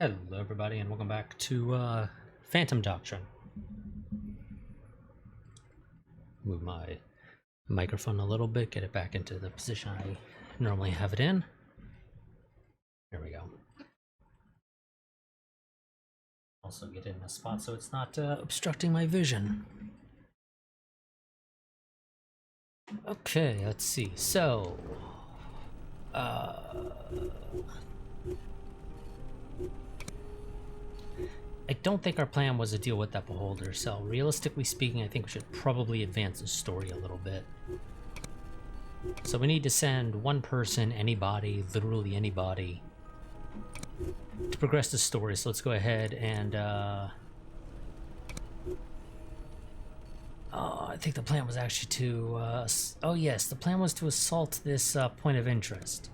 Hello everybody and welcome back to Phantom Doctrine. Move my microphone a little bit, get it back into the position I normally have it in. There we go. Also get it in a spot so it's not obstructing my vision. Okay, let's see. So, I don't think our plan was to deal with that beholder, so realistically speaking, I think we should probably advance the story a little bit. So we need to send one person, anybody, literally anybody, to progress the story. So let's go ahead and, I think the plan was actually to, oh yes, the plan was to assault this point of interest.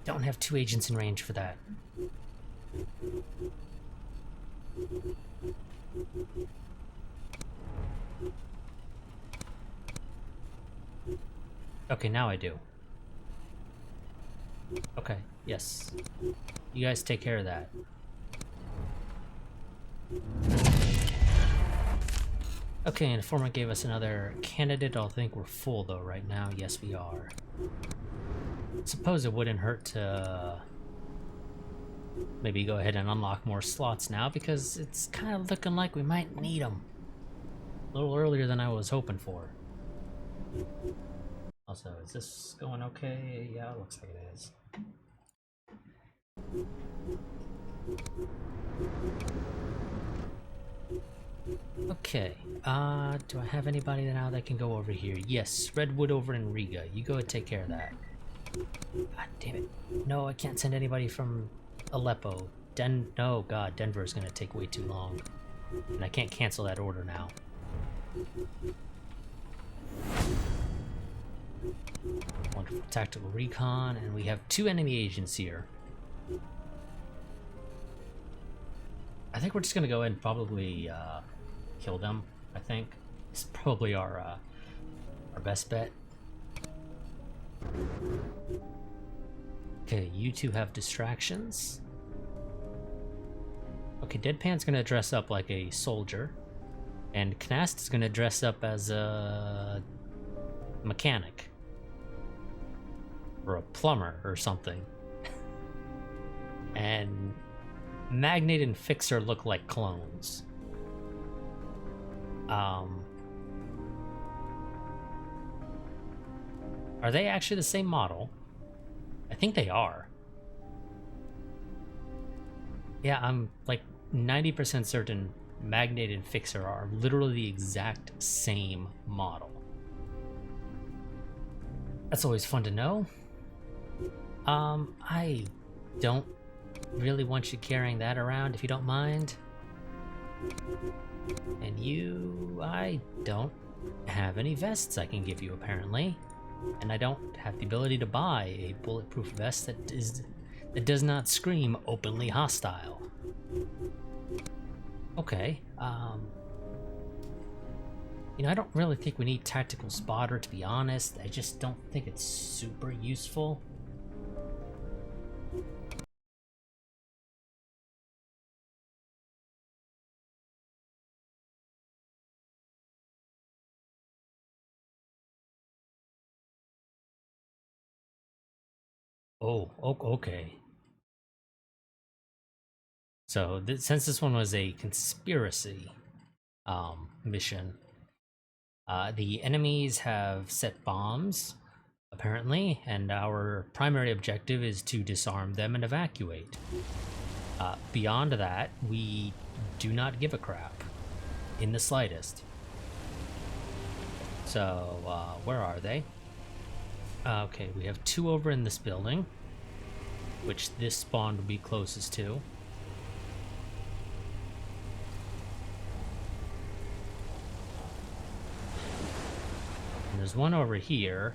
Don't have two agents in range for that. Okay, now I do. Okay, yes. You guys take care of that. Okay, and informant gave us another candidate. I'll think we're full though right now. Yes, we are. Suppose it wouldn't hurt to maybe go ahead and unlock more slots now, because it's kind of looking like we might need them a little earlier than I was hoping for. Also, is this going okay? Yeah, it looks like it is. Okay, do I have anybody now that can go over here? Yes, Redwood over in Riga. You go and take care of that. God damn it. No, I can't send anybody from Aleppo. No, God, Denver is gonna take way too long. And I can't cancel that order now. Wonderful. Tactical recon, and we have two enemy agents here. I think we're just gonna go ahead and probably kill them, I think. It's probably our best bet. Okay, you two have distractions. Okay, Deadpan's gonna dress up like a soldier, and Knast is gonna dress up as a mechanic. Or a plumber or something. And Magnate and Fixer look like clones. Are they actually the same model? I think they are. Yeah, I'm like 90% certain Magnate and Fixer are literally the exact same model. That's always fun to know. I don't really want you carrying that around if you don't mind. And you, I don't have any vests I can give you apparently. And I don't have the ability to buy a bulletproof vest that does not scream openly hostile. Okay, you know, I don't really think we need tactical spotter, to be honest. I just don't think it's super useful. Oh, okay. So since this one was a conspiracy mission, the enemies have set bombs, apparently, and our primary objective is to disarm them and evacuate. Beyond that, we do not give a crap in the slightest. So, where are they? Okay, we have two over in this building, which this spawn would be closest to. And there's one over here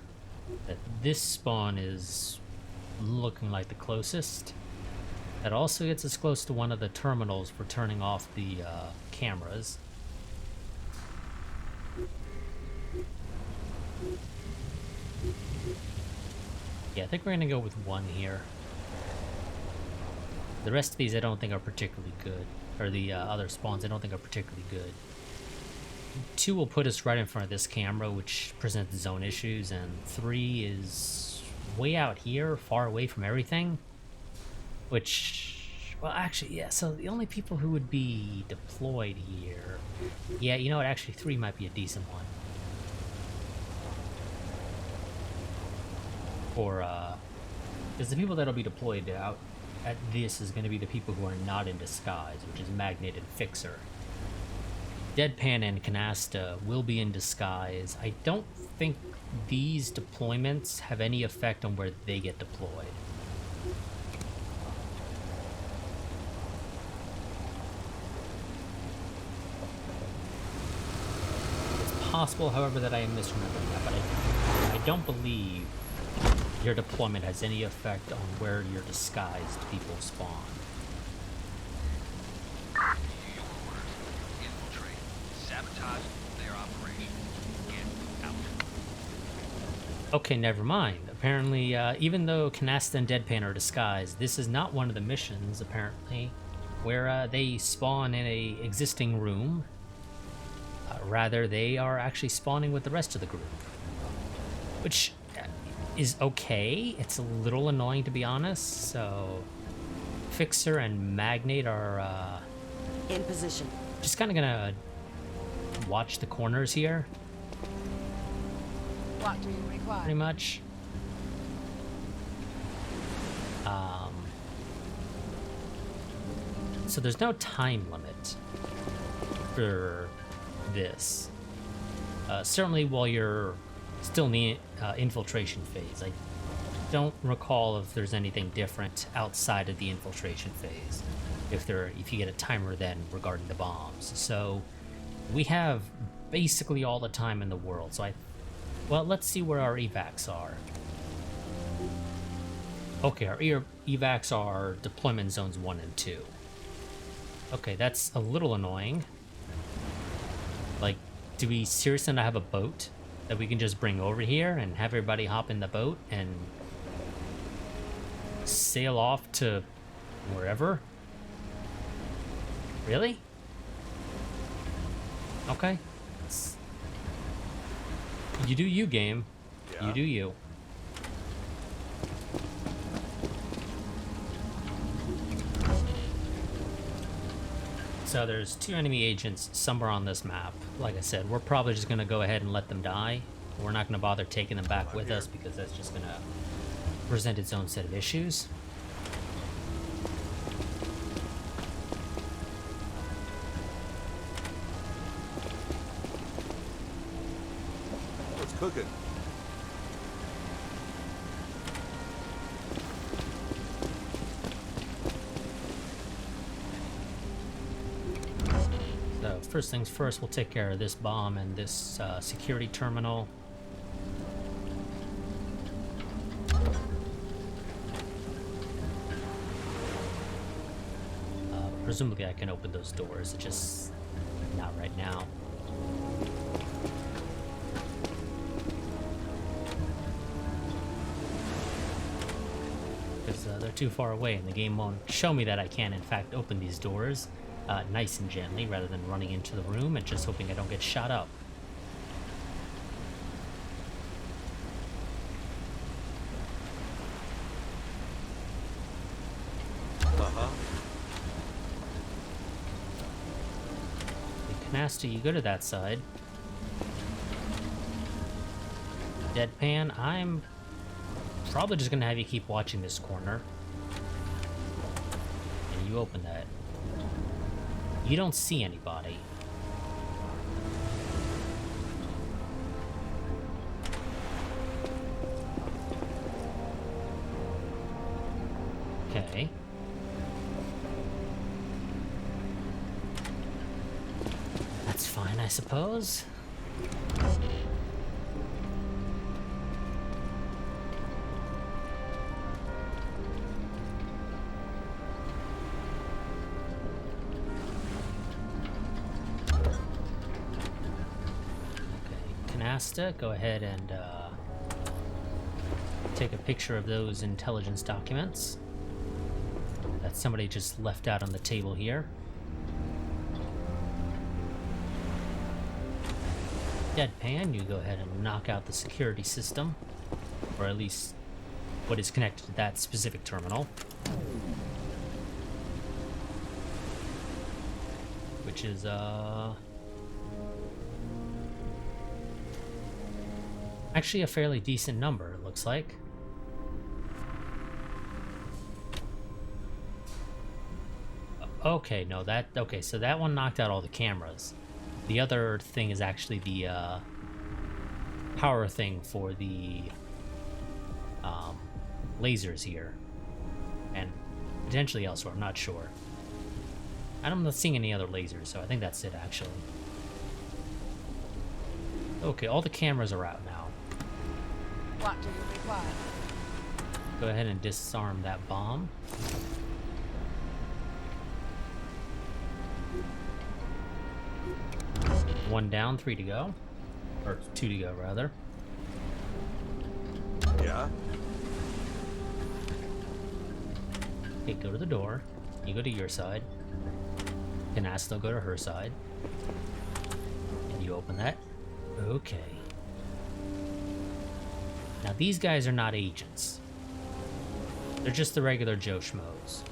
that this spawn is looking like the closest. That also gets us close to one of the terminals for turning off the cameras. Yeah, I think we're gonna go with 1 here. The rest of these I don't think are particularly good. Or the other spawns I don't think are particularly good. 2 will put us right in front of this camera, which presents zone issues, and 3 is way out here, far away from everything. Which, well, actually, yeah, so the only people who would be deployed here... Yeah, you know what, actually 3 might be a decent one. For, because the people that'll be deployed out at this is going to be the people who are not in disguise, which is Magnet and Fixer. Deadpan and Canasta will be in disguise. I don't think these deployments have any effect on where they get deployed. It's possible, however, that I am misremembering that, but I don't believe your deployment has any effect on where your disguised people spawn. Infiltrate. Sabotage their operation. Get out. Okay, never mind. Apparently, even though Canasta and Deadpan are disguised, this is not one of the missions, apparently, where they spawn in a existing room. Rather, they are actually spawning with the rest of the group. Which is okay. It's a little annoying, to be honest, so... Fixer and Magnate are, in position. just kind of gonna watch the corners here. What do you require? Pretty much. So there's no time limit for this. Certainly while you're still in the infiltration phase. I don't recall if there's anything different outside of the infiltration phase. If you get a timer then regarding the bombs. So we have basically all the time in the world. So well, let's see where our evacs are. Okay, our evacs are deployment zones 1 and 2. Okay, that's a little annoying. Like, do we seriously not have a boat that we can just bring over here and have everybody hop in the boat and sail off to wherever? Really? Okay. You do you, game. Yeah. You do you. So there's 2 enemy agents somewhere on this map. Like I said, we're probably just going to go ahead and let them die. We're not going to bother taking them back with us because that's just going to present its own set of issues. What's cooking? So first things first, we'll take care of this bomb and this security terminal. Presumably I can open those doors, it's just not right now. Because they're too far away and the game won't show me that I can in fact open these doors nice and gently rather than running into the room and just hoping I don't get shot up. Canasta, you go to that side. Deadpan, I'm probably just gonna have you keep watching this corner. And you open that. You don't see anybody. Okay. That's fine, I suppose. Okay, Canasta, go ahead and take a picture of those intelligence documents that somebody just left out on the table here. Deadpan, you go ahead and knock out the security system, or at least what is connected to that specific terminal. Which is, actually a fairly decent number, it looks like. Okay, no, okay, so that one knocked out all the cameras. The other thing is actually the, power thing for the, lasers here. And potentially elsewhere, I'm not sure. I'm not seeing any other lasers, so I think that's it, actually. Okay, all the cameras are out now. What do you require? Go ahead and disarm that bomb. One down, 3 to go. Or 2 to go, rather. Yeah? Okay, go to the door. You go to your side. Canasta will go to her side. And you open that. Okay. Now, these guys are not agents. They're just the regular Joe Schmoes.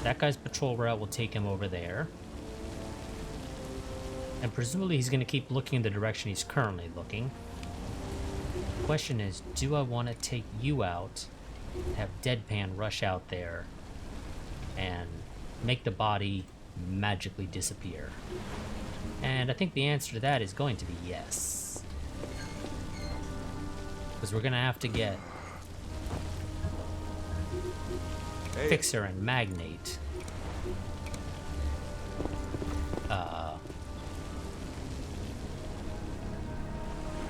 That guy's patrol route will take him over there. And presumably he's going to keep looking in the direction he's currently looking. The question is, do I want to take you out, have Deadpan rush out there, and make the body magically disappear? And I think the answer to that is going to be yes. Because we're going to have to get Fixer and Magnate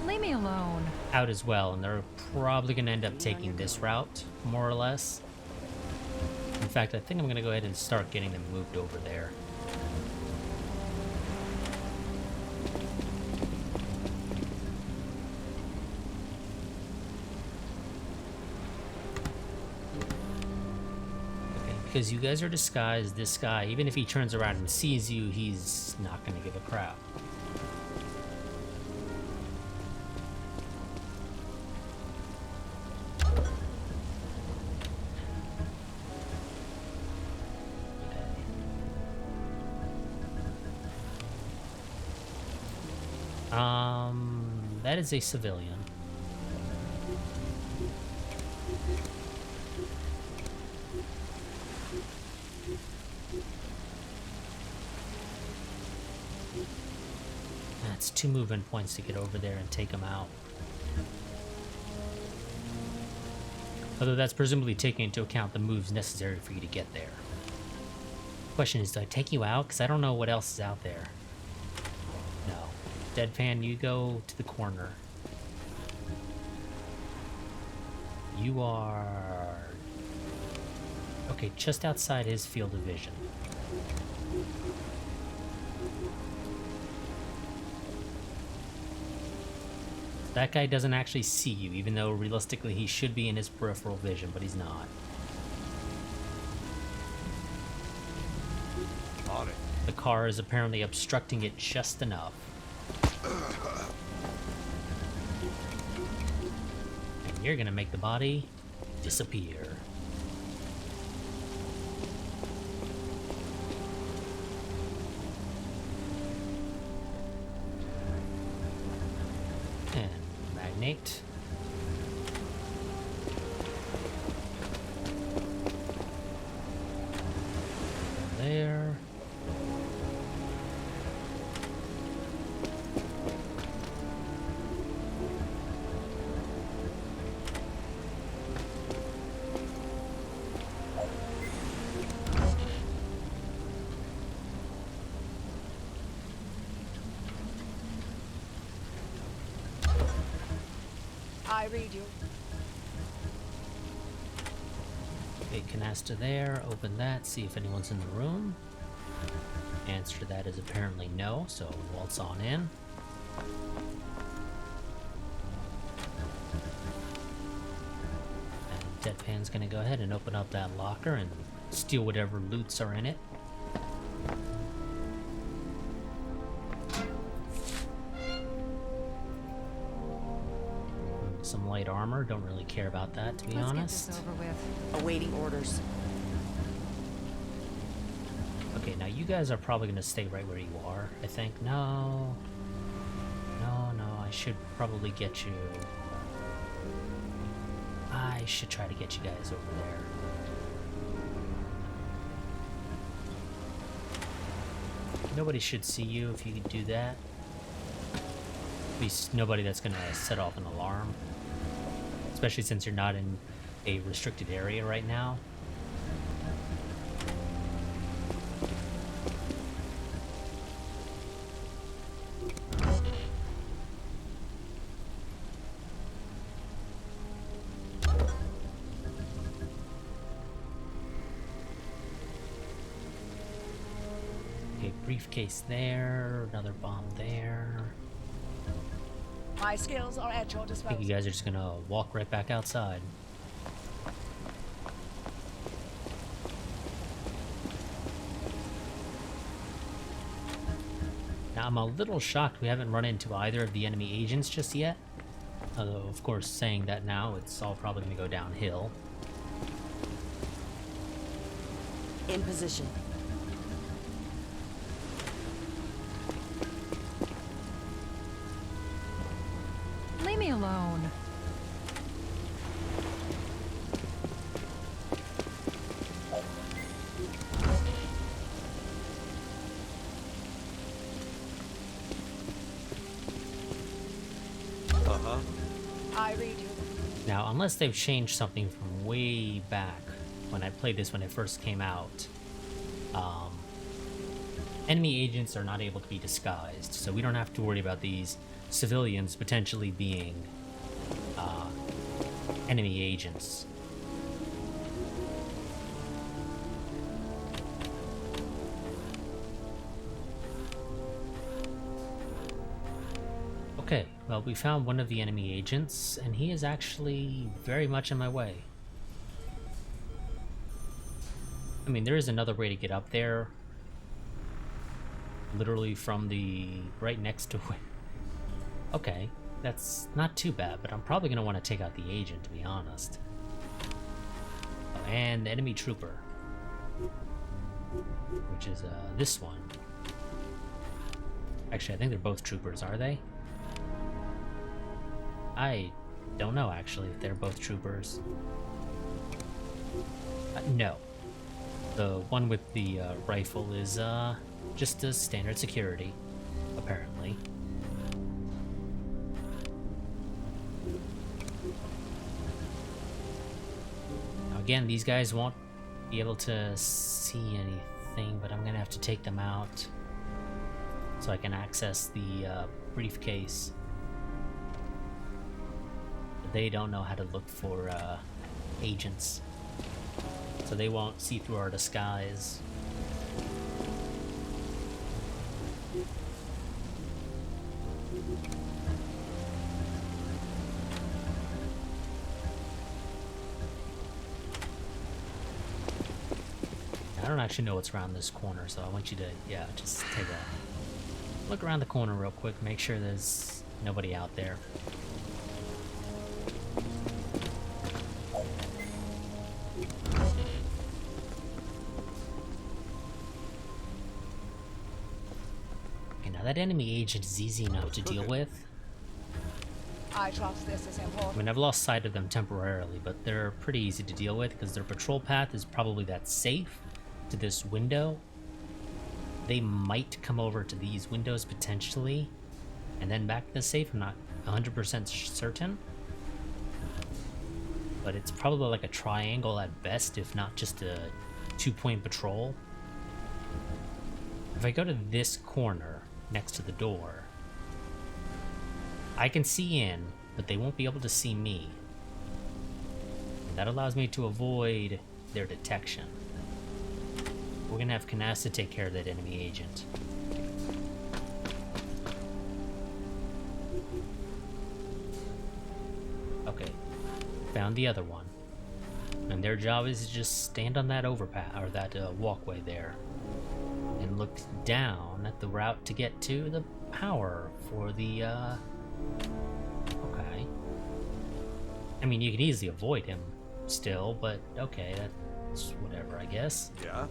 Leave me alone. out as well, and they're probably going to end up taking this route, more or less. In fact, I think I'm going to go ahead and start getting them moved over there. Because you guys are disguised, this guy, even if he turns around and sees you, he's not going to give a crap. That is a civilian. That's 2 movement points to get over there and take him out. Although that's presumably taking into account the moves necessary for you to get there. Question is, do I take you out? Because I don't know what else is out there. No. Deadpan, you go to the corner. You are... okay, just outside his field of vision. That guy doesn't actually see you, even though realistically he should be in his peripheral vision, but he's not. On it. The car is apparently obstructing it just enough. And you're gonna make the body disappear. And Magnate. There. I read you. Okay, canasta there. Open that. See if anyone's in the room. Answer to that is apparently no, so waltz on in. Deadpan's gonna go ahead and open up that locker and steal whatever loots are in it. Some light armor, don't really care about that, to be honest. Let's get this over with. Awaiting orders. Okay, now you guys are probably gonna stay right where you are, I think. No, I should probably get you. I should try to get you guys over there. Nobody should see you if you could do that. At least nobody that's gonna set off an alarm. Especially since you're not in a restricted area right now. Briefcase there, another bomb there. My skills are at your I disposal. think you guys are just gonna walk right back outside. Now I'm a little shocked we haven't run into either of the enemy agents just yet. Although, of course, saying that now, it's all probably gonna go downhill. In position. Leave me alone. I read you. Now, unless they've changed something from way back when I played this when it first came out, enemy agents are not able to be disguised, so we don't have to worry about these civilians potentially being enemy agents. Okay, well, we found one of the enemy agents, and he is actually very much in my way. I mean, there is another way to get up there. Literally from the right next to it. Okay, that's not too bad, but I'm probably going to want to take out the agent, to be honest. Oh, and the enemy trooper. Which is this one. Actually, I think they're both troopers, are they? I don't know, actually, if they're both troopers. No. The one with the rifle is just a standard security, apparently. Now again, these guys won't be able to see anything, but I'm gonna have to take them out so I can access the briefcase. They don't know how to look for agents, so they won't see through our disguise. I don't actually know what's around this corner, so I want you to, yeah, just take a look around the corner real quick, make sure there's nobody out there. That enemy agent is easy enough to deal with. I trust this is I important. mean, I've lost sight of them temporarily, but they're pretty easy to deal with because their patrol path is probably that safe to this window. They might come over to these windows potentially, and then back to the safe. I'm not 100% certain. But it's probably like a triangle at best, if not just a 2-point patrol. If I go to this corner next to the door, I can see in, but they won't be able to see me. And that allows me to avoid their detection. We're gonna have Canasta take care of that enemy agent. Okay, found the other one. And their job is to just stand on that overpass, or that walkway there, and look down at the route to get to the power for the, okay. I mean, you can easily avoid him still, but okay, that's whatever, I guess. Yeah?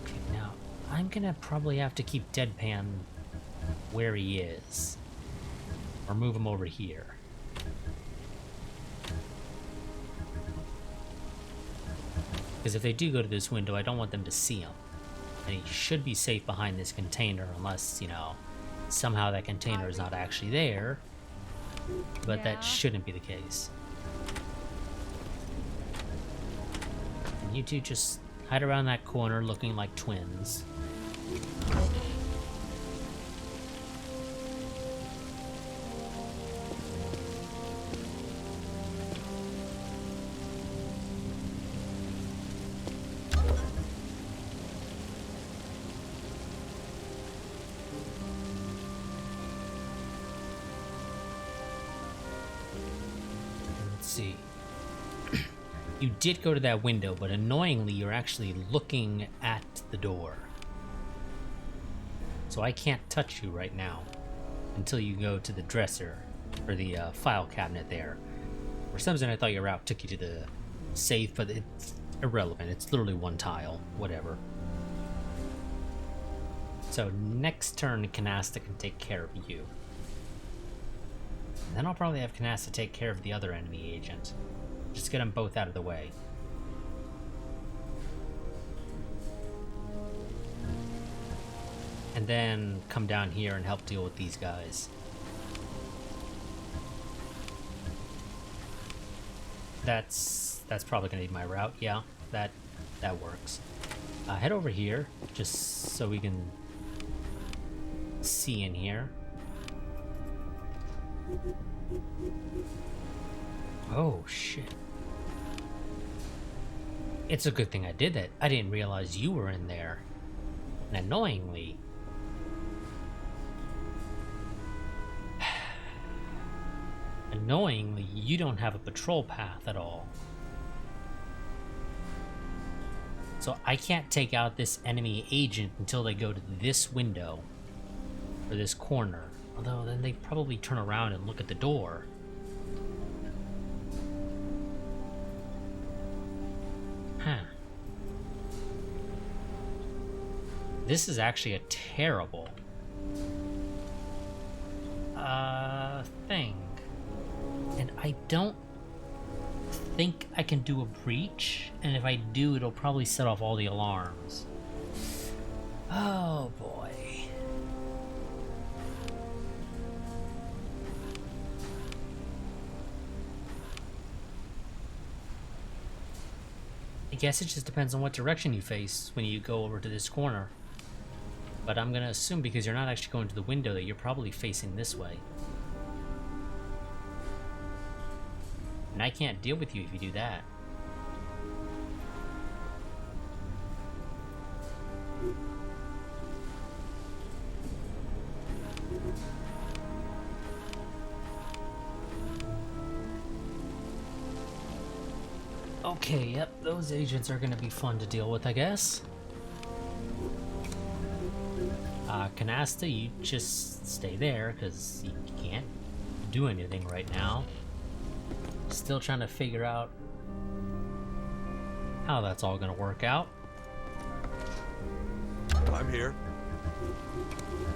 Okay, now, I'm gonna probably have to keep Deadpan where he is. Or move him over here. Because if they do go to this window, I don't want them to see him. And he should be safe behind this container, unless, you know, somehow that container is not actually there. But Yeah. that shouldn't be the case. And you two just hide around that corner looking like twins. Let's see. You did go to that window, but annoyingly, you're actually looking at the door. So I can't touch you right now until you go to the dresser, or the file cabinet there. For some reason, I thought your route took you to the safe, but it's irrelevant. It's literally one tile, whatever. So next turn, Canasta can take care of you. And then I'll probably have Canasta take care of the other enemy agent. Just get them both out of the way. And then come down here and help deal with these guys. That's probably gonna be my route. Yeah, that works. Head over here, just so we can see in here. Oh shit. It's a good thing I did that. I didn't realize you were in there. And annoyingly, you don't have a patrol path at all. So I can't take out this enemy agent until they go to this window, or this corner. Although then they probably turn around and look at the door. Huh. This is actually a terrible thing. And I don't think I can do a breach, and if I do, it'll probably set off all the alarms. Oh boy. I guess it just depends on what direction you face when you go over to this corner. But I'm gonna assume, because you're not actually going to the window, that you're probably facing this way. And I can't deal with you if you do that. Okay, yep, those agents are gonna be fun to deal with, I guess. Canasta, you just stay there, because you can't do anything right now. Still trying to figure out how that's all gonna work out. I'm here.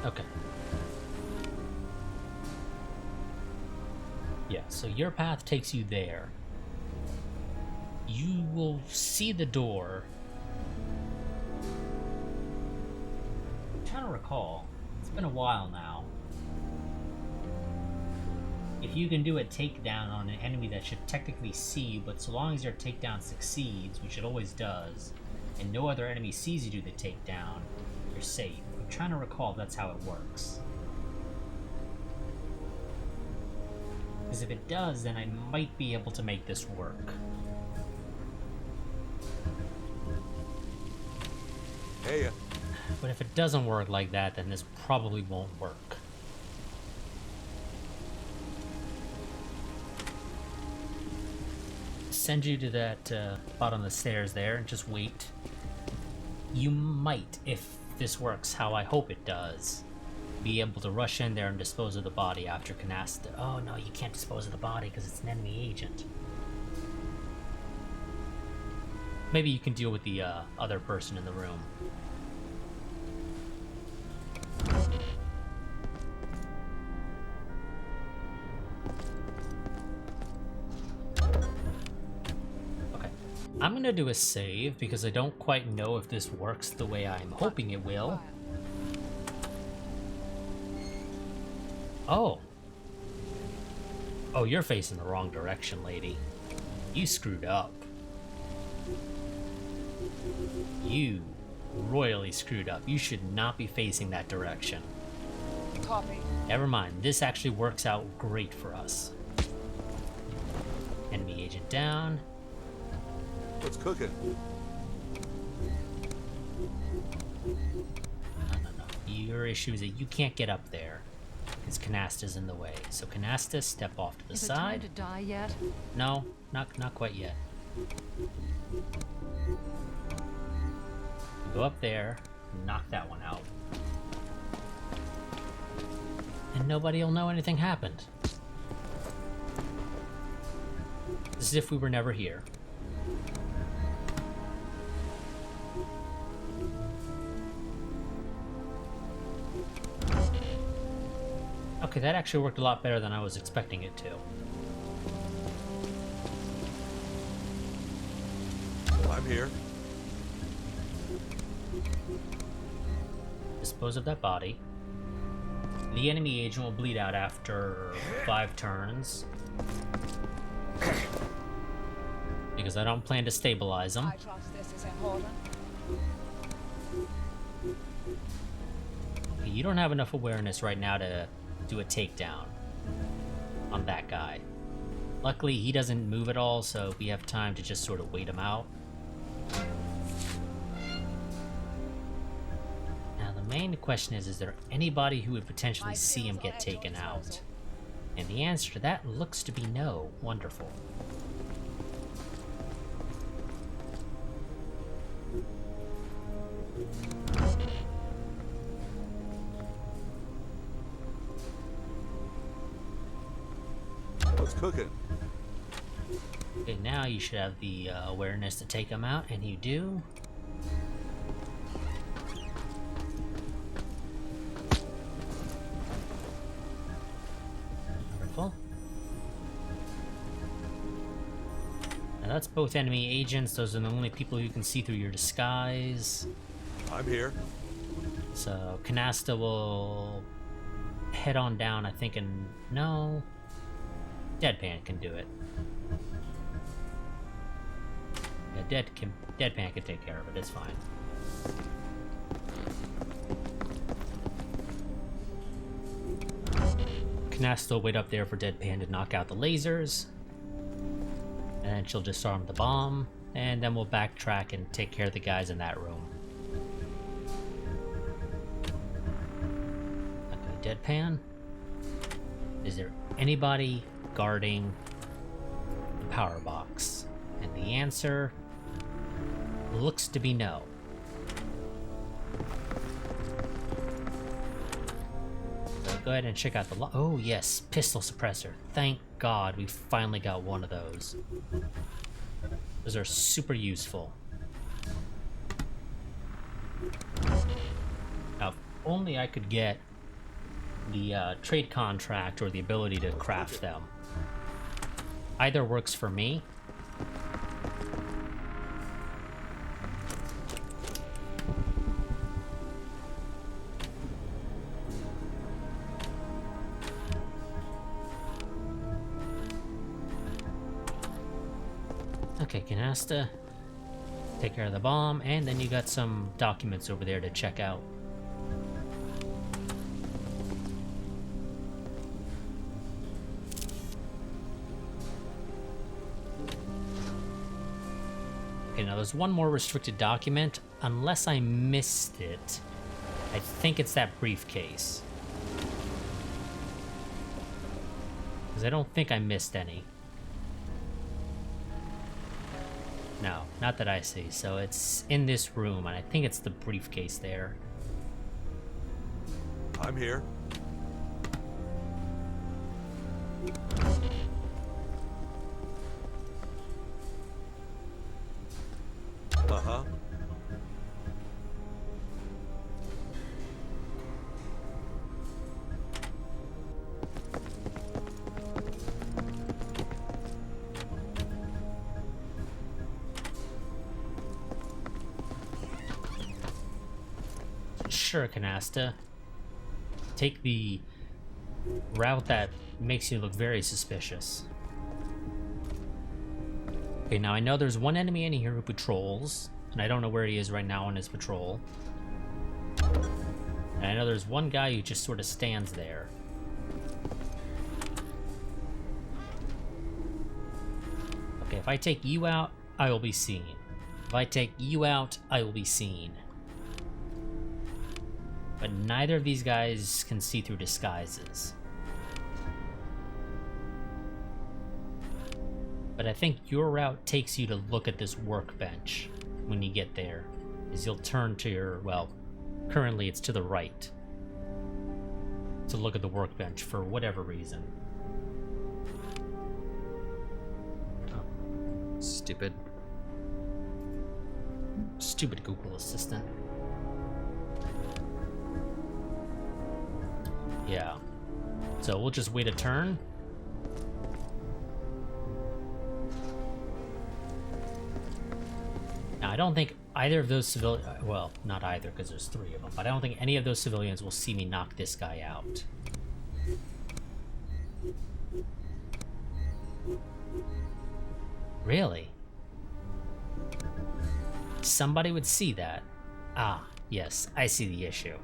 Okay. Yeah, so your path takes you there. You will see the door. I'm trying to recall. It's been a while now. If you can do a takedown on an enemy that should technically see you, but so long as your takedown succeeds, which it always does, and no other enemy sees you do the takedown, you're safe. I'm trying to recall if that's how it works. Because if it does, then I might be able to make this work. Hey, But if it doesn't work like that, then this probably won't work. send you to that spot on the stairs there and just wait. You might, if this works how I hope it does, be able to rush in there and dispose of the body after Canasta. Oh no, you can't dispose of the body because it's an enemy agent. Maybe you can deal with the other person in the room. Okay. I'm gonna do a save because I don't quite know if this works the way I'm hoping it will. Oh. Oh, you're facing the wrong direction, lady. You screwed up. You royally screwed up. You should not be facing that direction. Copy. Never mind. This actually works out great for us. Enemy agent down. What's cooking? No. Your issue is that you can't get up there because Canasta's in the way. So Canasta, step off to the Is it time side. to die yet? No, not quite yet. Go up there, knock that one out. And nobody will know anything happened. As if we were never here. Okay, that actually worked a lot better than I was expecting it to. I'm here. Dispose of that body. The enemy agent will bleed out after 5 turns. Because I don't plan to stabilize him. I trust this is important. You don't have enough awareness right now to do a takedown on that guy. Luckily, he doesn't move at all, so we have time to just sort of wait him out. Now, the main question is there anybody who would potentially see him get taken out? And the answer to that looks to be no. Wonderful. What's cooking? Okay, now you should have the awareness to take him out, and you do. Wonderful. Now that's both enemy agents. Those are the only people who can see through your disguise. I'm here. So Canasta will head on down, I think, and no. Deadpan can do it. Yeah, Deadpan can take care of it, it's fine. Canasta will wait up there for Deadpan to knock out the lasers. And then she'll disarm the bomb. And then we'll backtrack and take care of the guys in that room. Okay, Deadpan. Is there anybody guarding the power box? And the answer looks to be no. So go ahead and check out the oh yes, pistol suppressor. Thank God we finally got one of those. Those are super useful. Now, if only I could get the trade contract or the ability to craft them. Either works for me. Okay, Canasta, take care of the bomb, and then you got some documents over there to check out. Okay, now there's one more restricted document, unless I missed it. I think it's that briefcase. Because I don't think I missed any. No, not that I see. So it's in this room, and I think it's the briefcase there. I'm here. Uh-huh. Sure, Canasta. Take the route that makes you look very suspicious. Okay, now I know there's one enemy in here who patrols, and I don't know where he is right now on his patrol. And I know there's one guy who just sort of stands there. Okay, if I take you out, I will be seen. If I take you out, I will be seen. But neither of these guys can see through disguises. But I think your route takes you to look at this workbench when you get there. Is you'll turn to your, well, currently it's to the right. To look at the workbench for whatever reason. Oh, stupid. Stupid Google Assistant. Yeah. So we'll just wait a turn. Now, I don't think either of those civilians... Well, not either, because there's 3 of them. But I don't think any of those civilians will see me knock this guy out. Really? Somebody would see that. Ah, yes, I see the issue.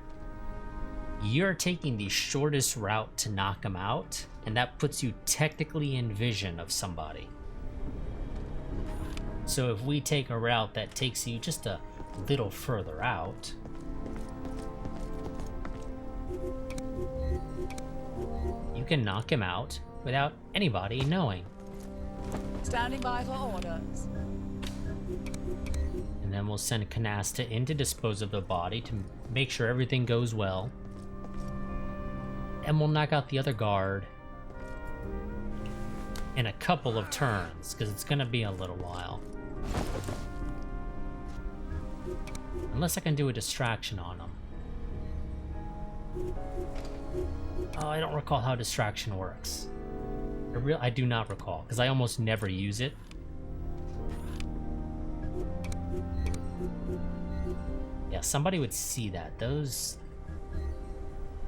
You're taking the shortest route to knock him out, and that puts you technically in vision of somebody. So if we take a route that takes you just a little further out, you can knock him out without anybody knowing. Standing by for orders. And then we'll send Canasta in to dispose of the body to make sure everything goes well. And we'll knock out the other guard in a couple of turns, because it's going to be a little while. Unless I can do a distraction on him. Oh, I don't recall how distraction works. I do not recall, because I almost never use it. Yeah, somebody would see that. Those...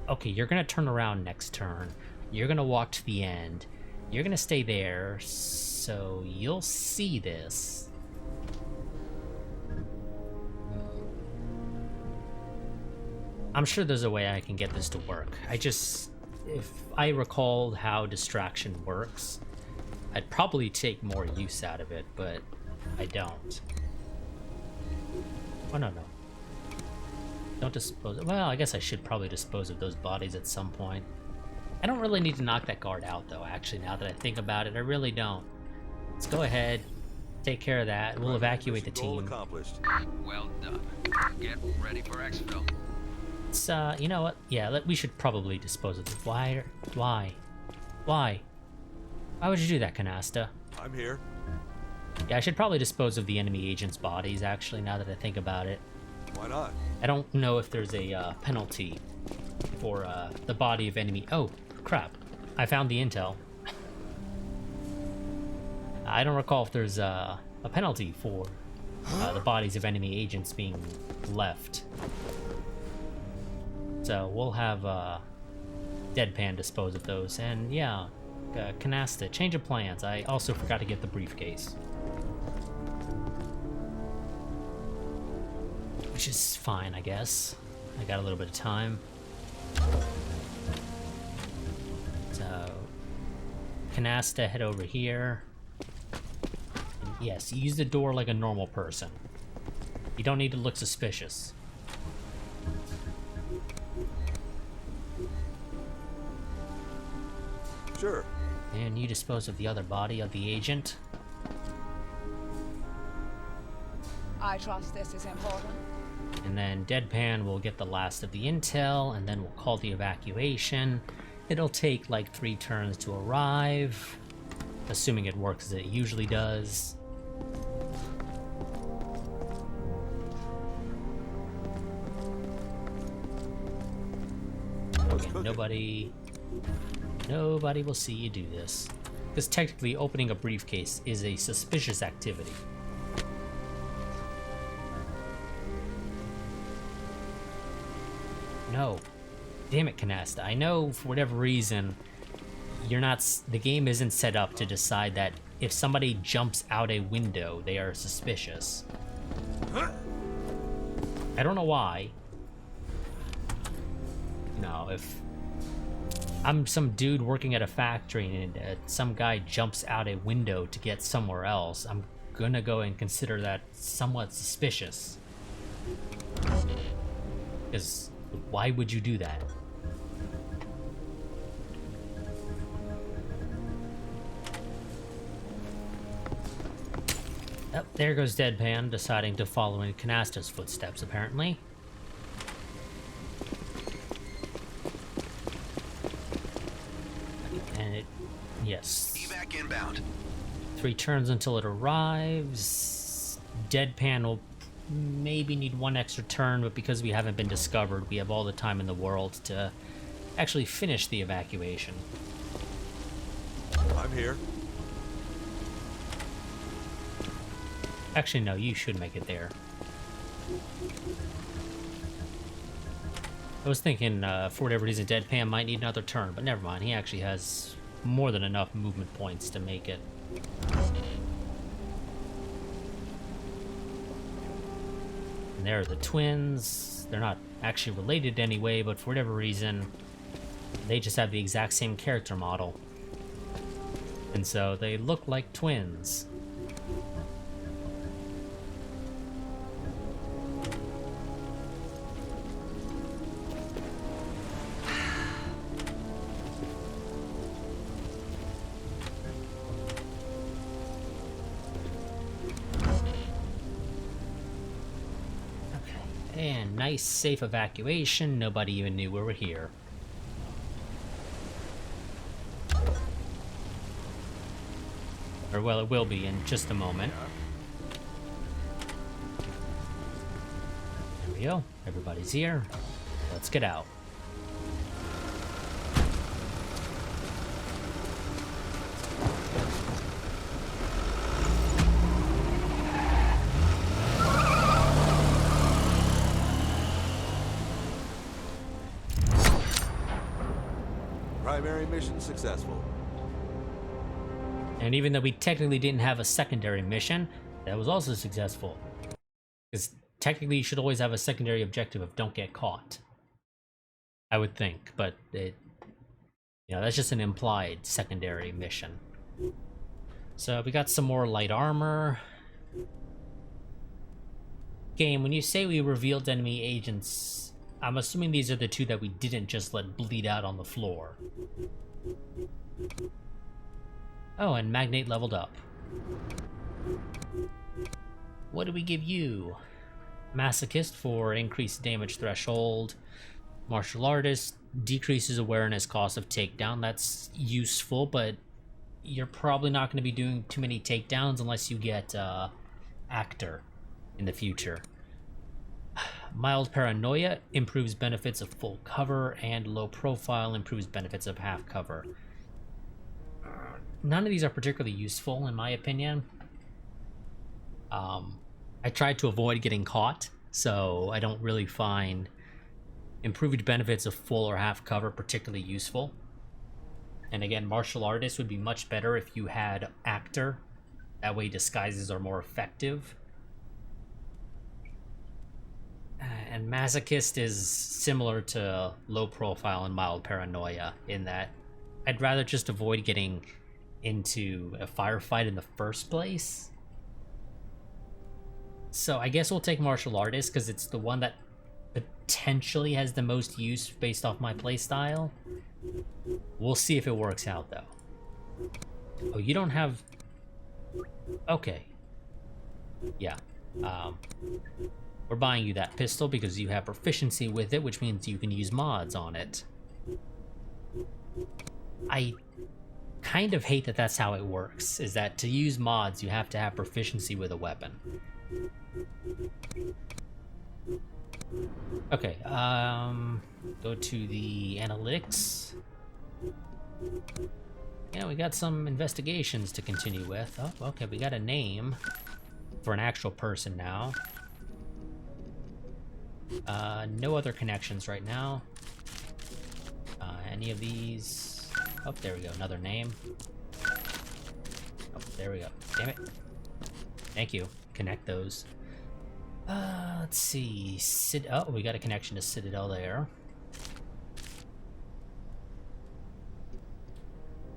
Okay, you're gonna turn around next turn. You're gonna walk to the end. You're gonna stay there, so you'll see this. I'm sure there's a way I can get this to work. If I recalled how distraction works, I'd probably take more use out of it, but I don't. Oh, no. Don't dispose of... Well, I guess I should probably dispose of those bodies at some point. I don't really need to knock that guard out, though, actually, now that I think about it. I really don't. Let's go ahead, take care of that. We'll evacuate the Goal team. accomplished. Well done. Get ready for exfil. It's, you know what? Yeah, we should probably dispose of this. Why? Why would you do that, Canasta? I'm here. Yeah, I should probably dispose of the enemy agents' bodies, actually, now that I think about it. Why not? I don't know if there's a penalty for the body of enemy... Oh, crap. I found the intel. I don't recall if there's a penalty for the bodies of enemy agents being left. So we'll have Deadpan dispose of those. And yeah, Canasta, change of plans. I also forgot to get the briefcase. Which is fine, I guess. I got a little bit of time. So, Canasta, head over here. And yes, use the door like a normal person. You don't need to look suspicious. Sure. And you dispose of the other body of the agent. I trust this is important. And then Deadpan will get the last of the intel, and then we'll call the evacuation. It'll take like 3 turns to arrive, assuming it works as it usually does. Okay, nobody will see you do this. Because technically opening a briefcase is a suspicious activity. No. Damn it, Canasta. I know for whatever reason the game isn't set up to decide that if somebody jumps out a window, they are suspicious. I don't know why. No, if I'm some dude working at a factory and some guy jumps out a window to get somewhere else, I'm gonna go and consider that somewhat suspicious. Because why would you do that? Oh, there goes Deadpan, deciding to follow in Canasta's footsteps, apparently. And it... yes. Evac inbound. 3 turns until it arrives. Deadpan will maybe need 1 extra turn, but because we haven't been discovered, we have all the time in the world to actually finish the evacuation. I'm here. Actually, no, you should make it there. I was thinking, for whatever reason, Deadpan might need another turn, but never mind. He actually has more than enough movement points to make it. And there are the twins. They're not actually related anyway, but for whatever reason, they just have the exact same character model. And so they look like twins. And nice, safe evacuation. Nobody even knew we were here. Or, well, it will be in just a moment. There we go. Everybody's here. Let's get out. Primary mission successful. And even though we technically didn't have a secondary mission, that was also successful. Because technically you should always have a secondary objective of don't get caught. I would think, but that's just an implied secondary mission. So we got some more light armor. Game, when you say we revealed enemy agents, I'm assuming these are the 2 that we didn't just let bleed out on the floor. Oh, and Magnate leveled up. What do we give you? Masochist for increased damage threshold. Martial Artist decreases awareness cost of takedown. That's useful, but you're probably not going to be doing too many takedowns unless you get Actor in the future. Mild Paranoia improves benefits of full cover, and Low Profile improves benefits of half cover. None of these are particularly useful, in my opinion. I tried to avoid getting caught, so I don't really find improved benefits of full or half cover particularly useful. And again, Martial Artist would be much better if you had Actor. That way disguises are more effective. And Masochist is similar to Low Profile and Mild Paranoia in that I'd rather just avoid getting into a firefight in the first place. So I guess we'll take Martial Artist because it's the one that potentially has the most use based off my playstyle. We'll see if it works out though. Oh, you don't have... Okay. Yeah. We're buying you that pistol because you have proficiency with it, which means you can use mods on it. I kind of hate that that's how it works, is that to use mods, you have to have proficiency with a weapon. Okay, go to the analytics. Yeah, we got some investigations to continue with. Oh, okay, we got a name for an actual person now. No other connections right now. Any of these? Oh, there we go, another name. Oh, there we go. Damn it. Thank you. Connect those. Let's see. Oh, we got a connection to Citadel there.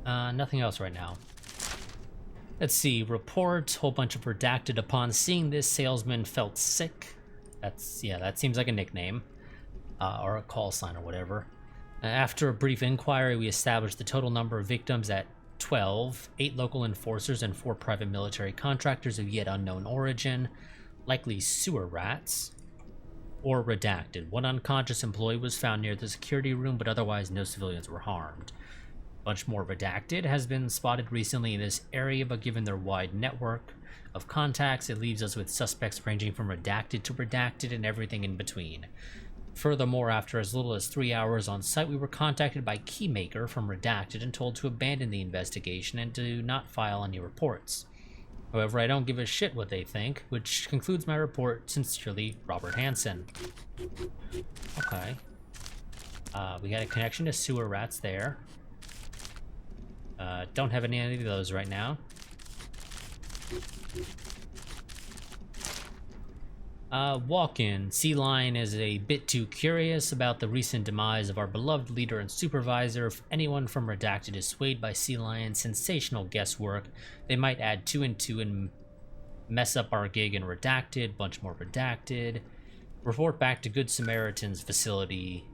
Nothing else right now. Let's see. Report. Whole bunch of redacted. Upon seeing this, salesman felt sick. Yeah, that seems like a nickname. Or a call sign or whatever. After a brief inquiry, we established the total number of victims at 12, 8 local enforcers and 4 private military contractors of yet unknown origin, likely sewer rats, or redacted. 1 unconscious employee was found near the security room, but otherwise no civilians were harmed. A bunch more redacted has been spotted recently in this area, but given their wide network of contacts, it leaves us with suspects ranging from redacted to redacted and everything in between. Furthermore, after as little as 3 hours on site, we were contacted by Keymaker from Redacted and told to abandon the investigation and to not file any reports. However, I don't give a shit what they think, which concludes my report. Sincerely, Robert Hansen. Okay. We got a connection to sewer rats there. Don't have any of those right now. Walk-in. Sea Lion is a bit too curious about the recent demise of our beloved leader and supervisor. If anyone from Redacted is swayed by Sea Lion's sensational guesswork, they might add 2 and 2 and mess up our gig in Redacted. Bunch more Redacted. Report back to Good Samaritan's facility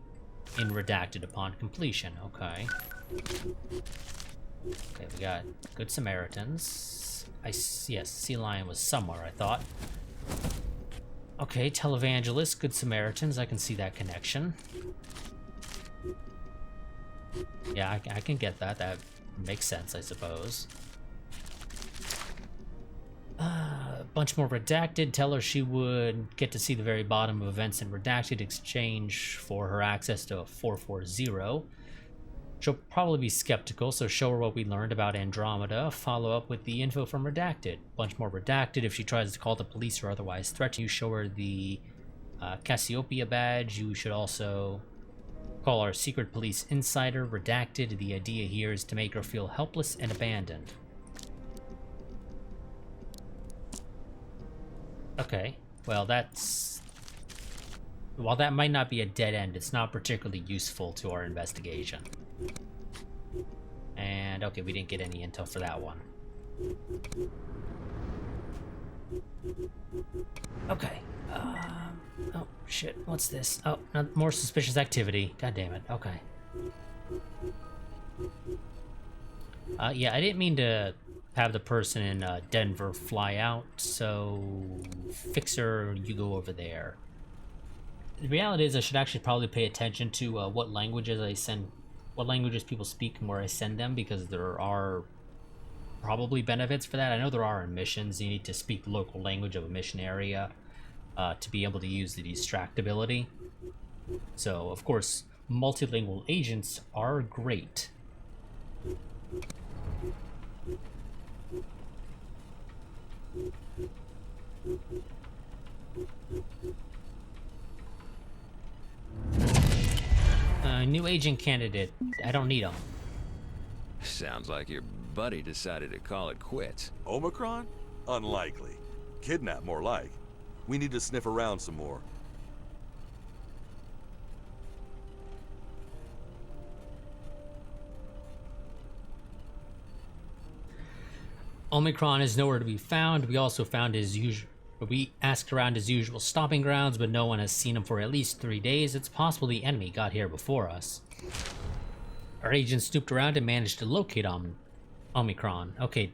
in Redacted upon completion. Okay. Okay, we got Good Samaritans. Yes, Sea Lion was somewhere, I thought. Okay, Televangelist, Good Samaritans, I can see that connection. Yeah, I can get that. That makes sense, I suppose. Bunch more Redacted. Tell her she would get to see the very bottom of events in Redacted exchange for her access to a 440. She'll probably be skeptical, so show her what we learned about Andromeda. Follow up with the info from Redacted. Bunch more Redacted. If she tries to call the police or otherwise threaten you, show her the Cassiopeia badge. You should also call our secret police insider, Redacted. The idea here is to make her feel helpless and abandoned. Okay, well that's... While that might not be a dead end, it's not particularly useful to our investigation. And, okay, we didn't get any intel for that one. Okay. Oh, shit. What's this? Oh, more suspicious activity. God damn it. Okay. Yeah, I didn't mean to have the person in Denver fly out, so Fixer, you go over there. The reality is I should actually probably pay attention to what languages people speak and where I send them, because there are probably benefits for that. I know there are in missions. You need to speak the local language of a mission area to be able to use the distract ability. So, of course, multilingual agents are great. New agent candidate. I don't need him. Sounds like your buddy decided to call it quits. Omicron? Unlikely. Kidnap, more like. We need to sniff around some more. Omicron is nowhere to be found. We also found we asked around his usual stomping grounds, but no one has seen him for at least 3 days. It's possible the enemy got here before us. Our agent snooped around and managed to locate Omicron. Okay,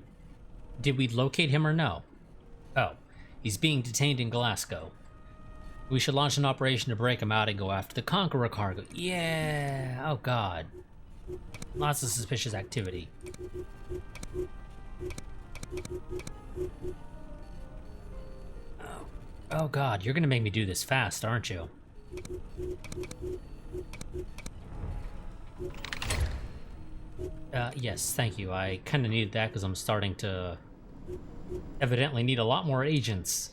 did we locate him or no? Oh, He's being detained in Glasgow. We should launch an operation to break him out and go after the Conqueror cargo. Yeah! Oh god. Lots of suspicious activity. Oh god, you're gonna make me do this fast, aren't you? Yes, thank you. I kinda needed that because I'm starting to evidently need a lot more agents.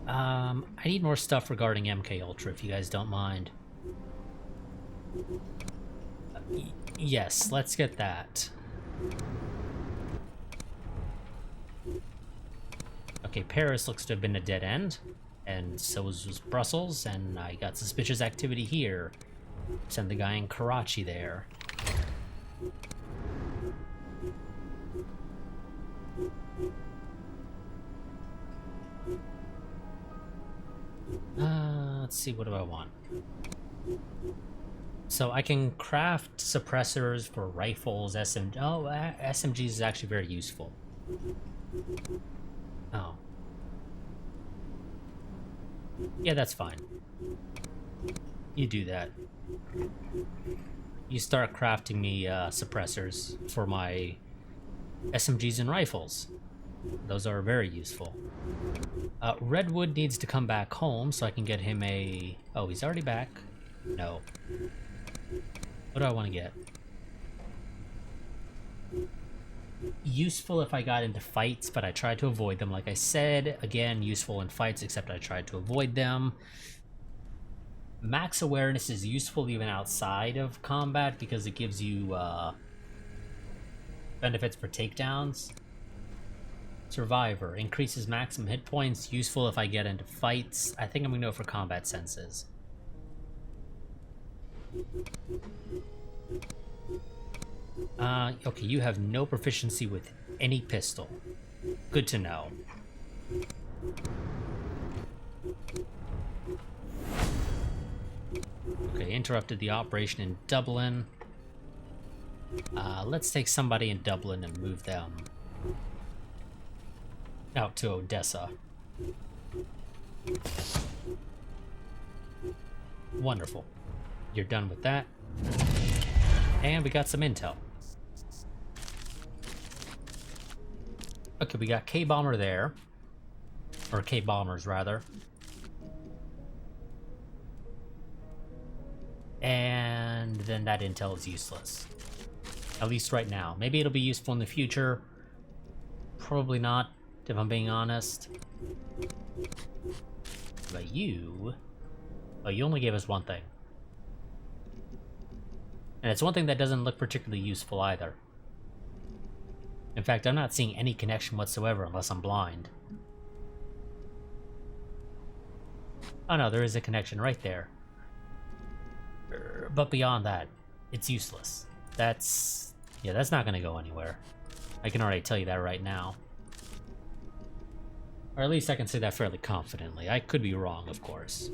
I need more stuff regarding MK Ultra, if you guys don't mind. Yes, let's get that. Okay, Paris looks to have been a dead end, and so was Brussels, and I got suspicious activity here. Send the guy in Karachi there. Let's see, what do I want? So I can craft suppressors for rifles, SMGs is actually very useful. Oh. Yeah, that's fine. You do that. You start crafting me suppressors for my SMGs and rifles. Those are very useful. Redwood needs to come back home so I can get him a... Oh, he's already back? No. What do I want to get? Useful if I got into fights, but I tried to avoid them. Like I said, again, useful in fights, except I tried to avoid them. Max awareness is useful even outside of combat because it gives you benefits for takedowns. Survivor increases maximum hit points, useful if I get into fights. I think I'm gonna go for combat senses. Okay, you have no proficiency with any pistol. Good to know. Okay, interrupted the operation in Dublin. Let's take somebody in Dublin and move them out to Odessa. Wonderful. You're done with that. And we got some intel. Okay, we got K-Bomber there. Or K-Bombers, rather. And then that intel is useless. At least right now. Maybe it'll be useful in the future. Probably not, if I'm being honest. But you... Oh, you only gave us one thing. And it's one thing that doesn't look particularly useful either. In fact, I'm not seeing any connection whatsoever unless I'm blind. Oh no, there is a connection right there. But beyond that, it's useless. That's... yeah, that's not gonna go anywhere. I can already tell you that right now. Or at least I can say that fairly confidently. I could be wrong, of course.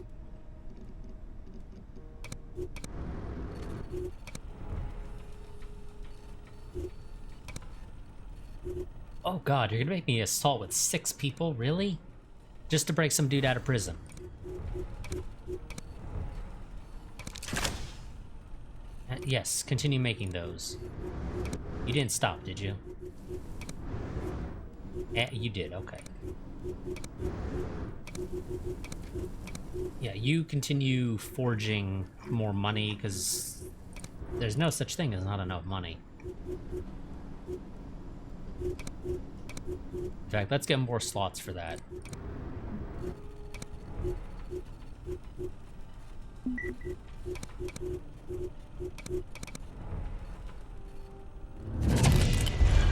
Oh god, you're gonna make me assault with 6 people? Really? Just to break some dude out of prison. Yes, continue making those. You didn't stop, did you? You did, okay. Yeah, you continue forging more money, because there's no such thing as not enough money. In fact, let's get more slots for that.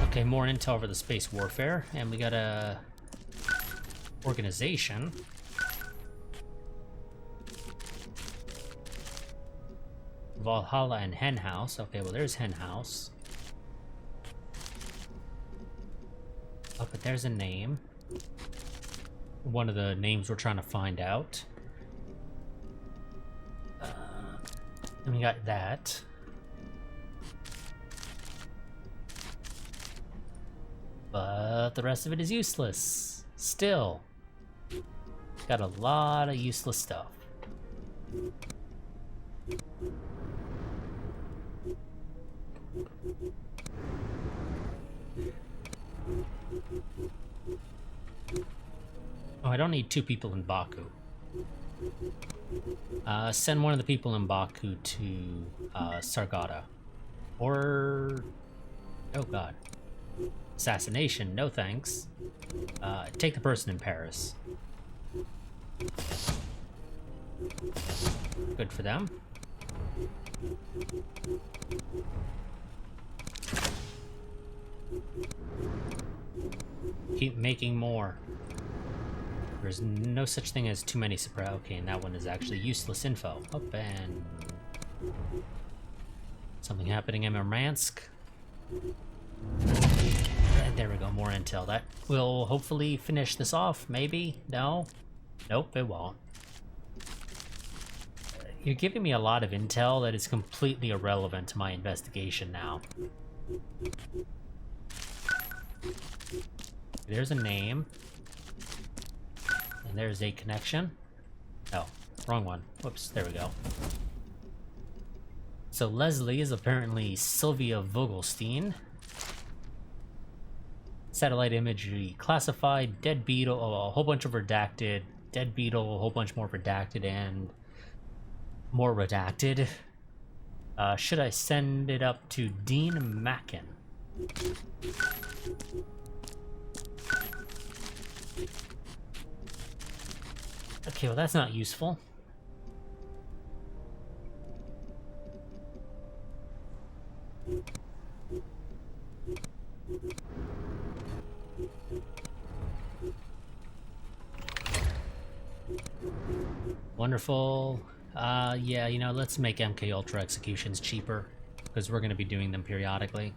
Okay, more intel over the space warfare, and we got a organization. Valhalla and Henhouse. Okay, well there's Henhouse. Oh, but there's a name. One of the names we're trying to find out. And we got that. But the rest of it is useless. Still. Got a lot of useless stuff. Oh, I don't need 2 people in Baku. Send one of the people in Baku to Sargata. Or... oh god. Assassination, no thanks. Take the person in Paris. Good for them. Keep making more. There's no such thing as too many surprise. Okay, and that one is actually useless info. Up and... something happening in Murmansk. And there we go, more intel. That will hopefully finish this off, maybe? No? Nope, it won't. You're giving me a lot of intel that is completely irrelevant to my investigation now. There's a name. And there's a connection. Oh, wrong one. Whoops, there we go. So Leslie is apparently Sylvia Vogelstein. Satellite imagery classified, dead beetle, oh, a whole bunch of redacted, dead beetle, a whole bunch more redacted, and more redacted. Should I send it up to Dean Mackin? Okay, well that's not useful. Wonderful. Yeah, you know, let's make MK Ultra executions cheaper, because we're going to be doing them periodically.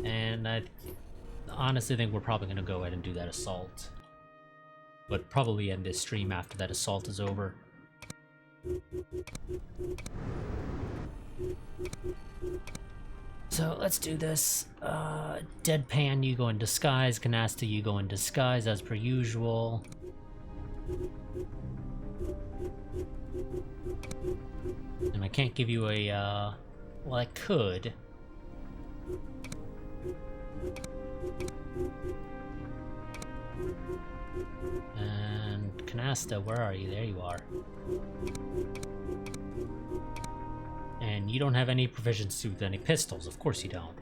And I honestly think we're probably going to go ahead and do that assault. But probably end this stream after that assault is over. So let's do this. Deadpan, you go in disguise. Canasta, you go in disguise as per usual. And I can't give you a, well, I could. And Canasta, where are you? There you are. And you don't have any proficiency with any pistols. Of course you don't.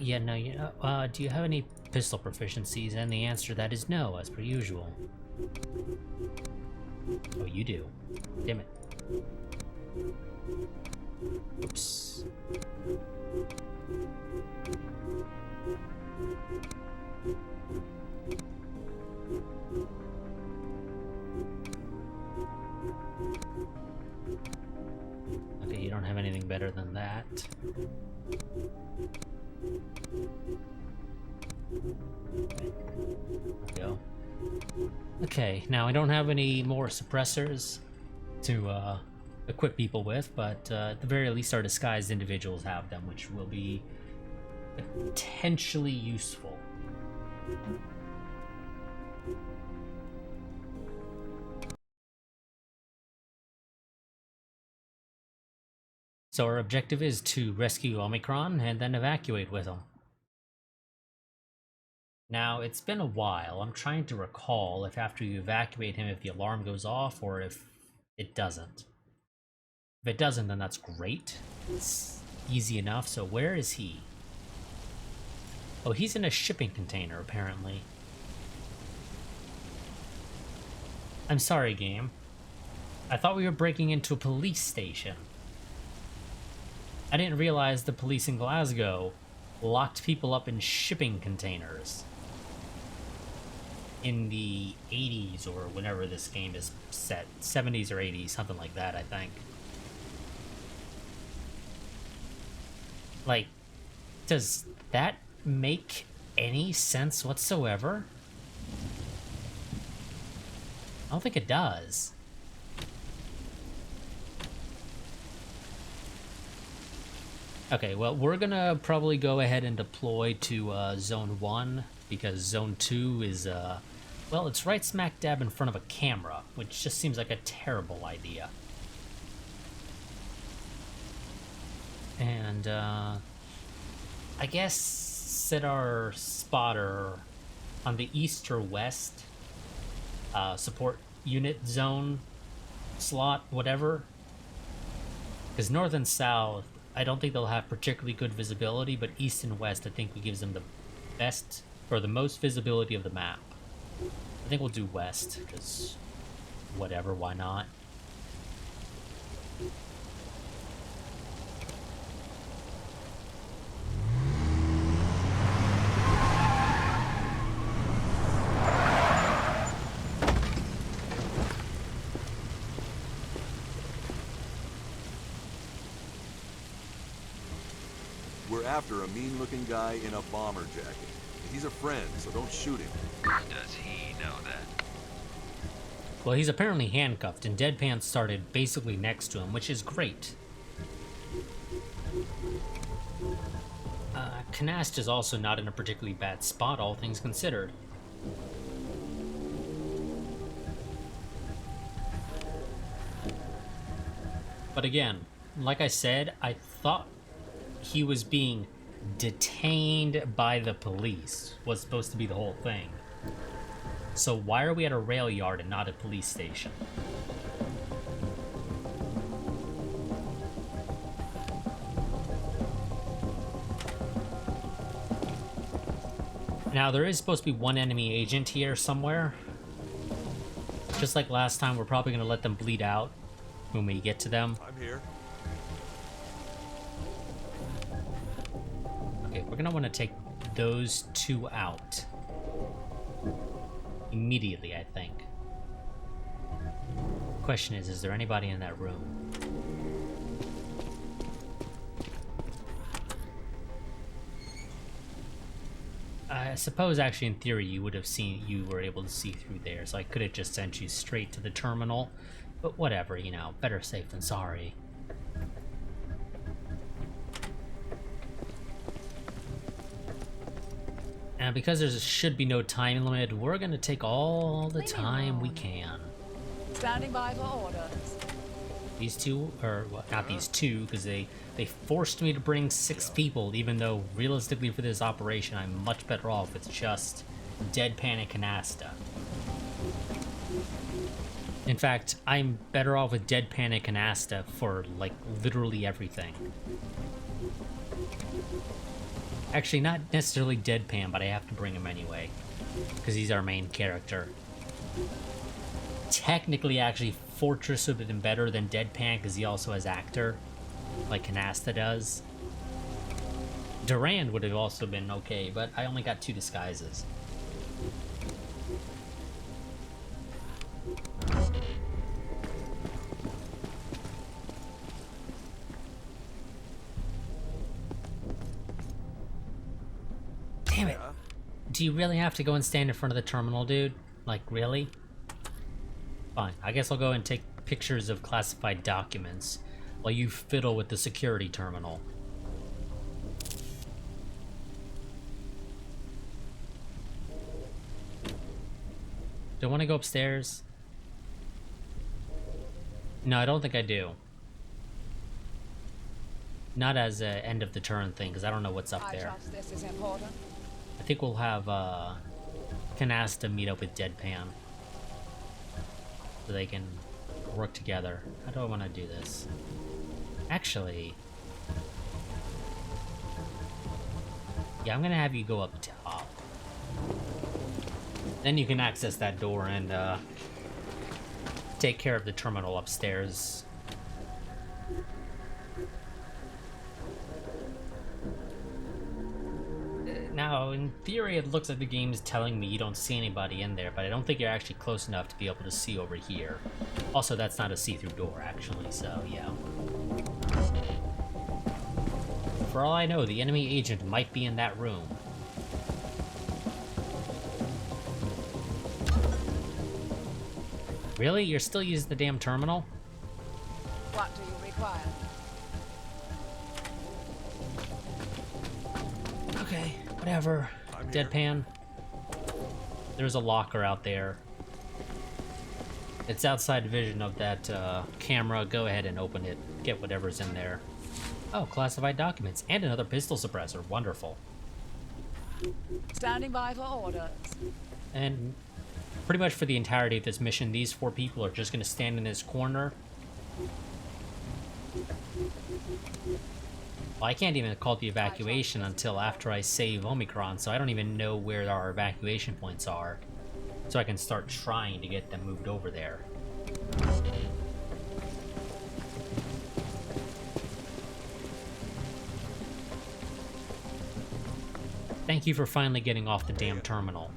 Yeah, no, you know, do you have any pistol proficiencies? And the answer to that is no, as per usual. Oh, you do. Damn it. Oops. Okay, you don't have anything better than that. There we go. Okay, now I don't have any more suppressors to equip people with, but at the very least our disguised individuals have them, which will be potentially useful. So our objective is to rescue Omicron and then evacuate with him. Now, it's been a while. I'm trying to recall if after you evacuate him, if the alarm goes off or if it doesn't. If it doesn't, then that's great. It's easy enough. So where is he? Oh, he's in a shipping container, apparently. I'm sorry, game. I thought we were breaking into a police station. I didn't realize the police in Glasgow locked people up in shipping containers in the 80s or whenever this game is set. 70s or 80s, something like that, I think. Like, does that make any sense whatsoever? I don't think it does. Okay, well, we're gonna probably go ahead and deploy to Zone 1, because Zone 2 is, well, it's right smack dab in front of a camera, which just seems like a terrible idea. And, I guess set our spotter on the east or west support unit zone slot, whatever. Because north and south, I don't think they'll have particularly good visibility, but east and west, I think, gives them the best or the most visibility of the map. I think we'll do west, because whatever, why not? We're after a mean-looking guy in a bomber jacket. He's a friend, so don't shoot him. Does he know that? Well, he's apparently handcuffed, and Deadpan started basically next to him, which is great. Canast is also not in a particularly bad spot, all things considered. But again, like I said, I thought he was being detained by the police, was supposed to be the whole thing. So why are we at a rail yard and not a police station? Now, there is supposed to be one enemy agent here somewhere. Just like last time, we're probably going to let them bleed out when we get to them. I'm here. Okay, we're going to want to take those two out. Immediately, I think. Question is there anybody in that room? I suppose, actually, in theory, you would have seen, you were able to see through there, so I could have just sent you straight to the terminal. But whatever, you know, better safe than sorry. And because there should be no time limit, we're going to take all the time we can. Standing by for orders. These two, or well, not these two, because they forced me to bring 6 people, even though realistically for this operation I'm much better off with just Deadpan and Canasta. In fact, I'm better off with Deadpan and Canasta for, like, literally everything. Actually, not necessarily Deadpan, but I have to bring him anyway, because he's our main character. Technically, actually, Fortress would have been better than Deadpan, because he also has Actor, like Canasta does. Durand would have also been okay, but I only got 2 disguises. Damn it! Do you really have to go and stand in front of the terminal, dude? Like, really? Fine, I guess I'll go and take pictures of classified documents while you fiddle with the security terminal. Do I want to go upstairs? No, I don't think I do. Not as a end of the turn thing, because I don't know what's up I there. trust this is important. I think we'll have Canasta meet up with Deadpan so they can work together. How do I want to do this? Actually, yeah, I'm gonna have you go up top. Then you can access that door and take care of the terminal upstairs. Now, in theory, it looks like the game's telling me you don't see anybody in there, but I don't think you're actually close enough to be able to see over here. Also, that's not a see-through door, actually, so yeah. For all I know, the enemy agent might be in that room. Really? You're still using the damn terminal? What do you require? Okay, whatever. I'm here. Deadpan. There's a locker out there. It's outside vision of that camera. Go ahead and open it. Get whatever's in there. Oh, classified documents and another pistol suppressor. Wonderful. Standing by for orders. And pretty much for the entirety of this mission, these 4 people are just going to stand in this corner. Well, I can't even call the evacuation until after I save Omicron, so I don't even know where our evacuation points are. So I can start trying to get them moved over there. Thank you for finally getting off the damn terminal.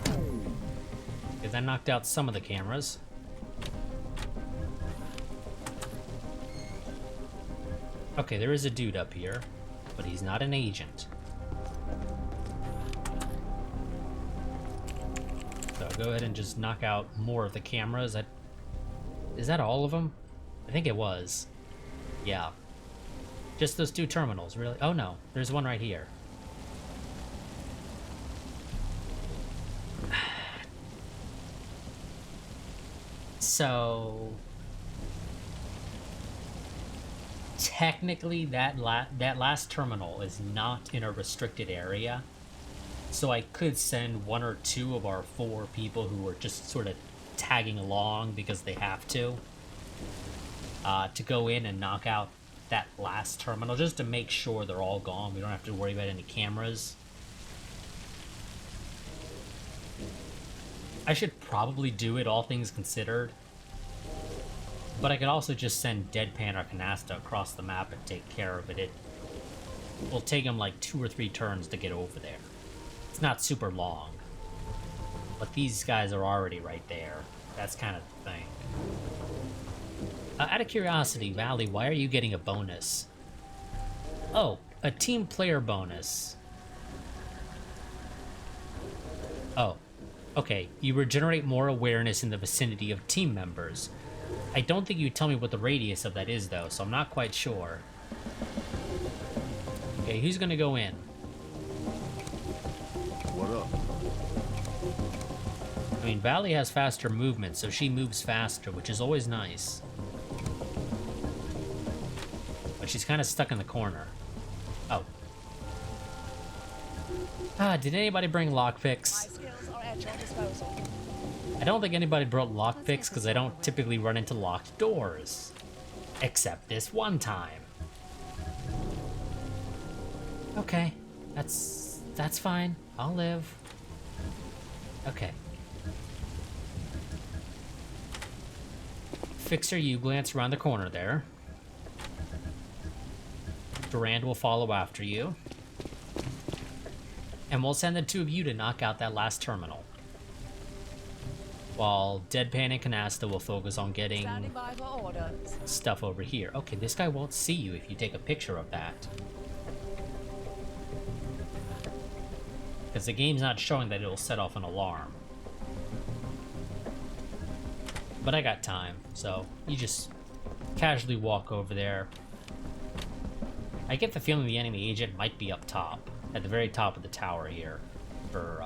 Okay, that knocked out some of the cameras. Okay, there is a dude up here, but he's not an agent. So go ahead and just knock out more of the cameras. Is that all of them? I think it was. Yeah. Just those 2 terminals, really? Oh no, there's one right here. So technically that last terminal is not in a restricted area, so I could send 1 or 2 of our 4 people who are just sort of tagging along because they have to go in and knock out that last terminal just to make sure they're all gone. We don't have to worry about any cameras. I should probably do it, all things considered. But I could also just send Deadpan or Canasta across the map and take care of it. It will take them like 2 or 3 turns to get over there. It's not super long. But these guys are already right there. That's kind of the thing. Out of curiosity, Valley, why are you getting a bonus? Oh, a team player bonus. Oh, okay. You regenerate more awareness in the vicinity of team members. I don't think you tell me what the radius of that is, though, so I'm not quite sure. Okay, who's gonna go in? What up? I mean, Valley has faster movement, so she moves faster, which is always nice. But she's kind of stuck in the corner. Oh. Ah, did anybody bring lockpicks? My skills are at your disposal. I don't think anybody brought lockpicks because I don't typically run into locked doors. Except this one time. Okay, that's fine. I'll live. Okay. Fixer, you glance around the corner there. Durand will follow after you. And we'll send the 2 of you to knock out that last terminal. While Deadpan and Canasta will focus on getting Standing by for orders. stuff over here. Okay, this guy won't see you if you take a picture of that. Because the game's not showing that it'll set off an alarm. But I got time, so you just casually walk over there. I get the feeling the enemy agent might be up top, at the very top of the tower here. For,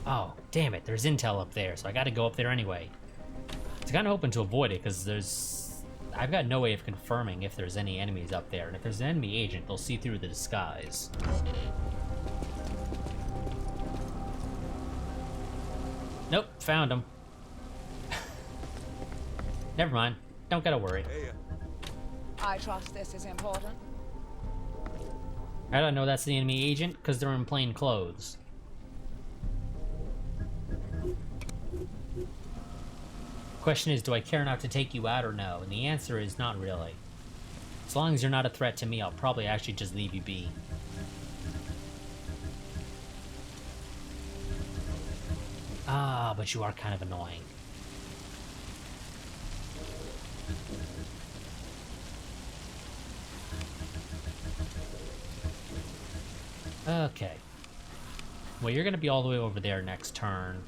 oh, damn it, there's intel up there, so I gotta go up there anyway. It's kind of hoping to avoid it, because I've got no way of confirming if there's any enemies up there, and if there's an enemy agent, they'll see through the disguise. Nope, found him. Never mind, don't gotta worry. Hey, I trust this is important. I don't know that's the enemy agent, because they're in plain clothes. Question is, do I care enough to take you out or no? And the answer is not really. As long as you're not a threat to me, I'll probably actually just leave you be. Ah, but you are kind of annoying. Okay. Well, you're going to be all the way over there next turn.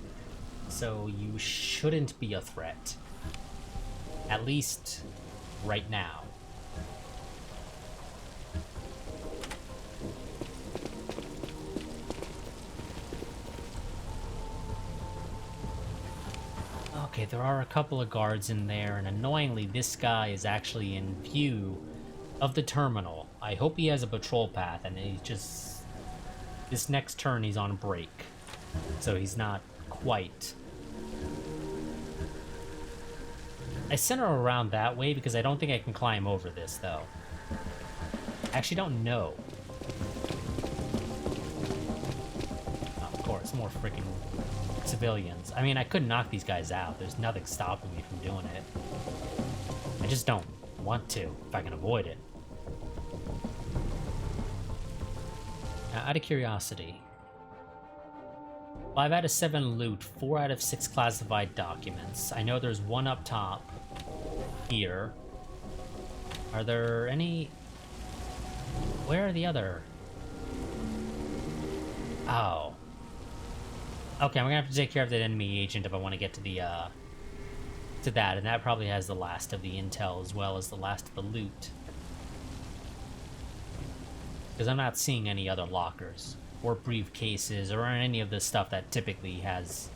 so you shouldn't be a threat. At least right now. Okay, there are a couple of guards in there, and annoyingly, this guy is actually in view of the terminal. I hope he has a patrol path, and he just... This next turn, he's on break. So he's not quite... I sent her around that way because I don't think I can climb over this, though. I actually don't know. Oh, of course, more freaking civilians. I mean, I could knock these guys out. There's nothing stopping me from doing it. I just don't want to, if I can avoid it. Now, out of curiosity, 5 out of 7 loot, 4 out of 6 classified documents. I know there's one up top here. Are there any... Where are the other? Oh. Okay, I'm gonna have to take care of that enemy agent if I want to get to the, to that, and that probably has the last of the intel as well as the last of the loot. Because I'm not seeing any other lockers, or briefcases, or any of the stuff that typically has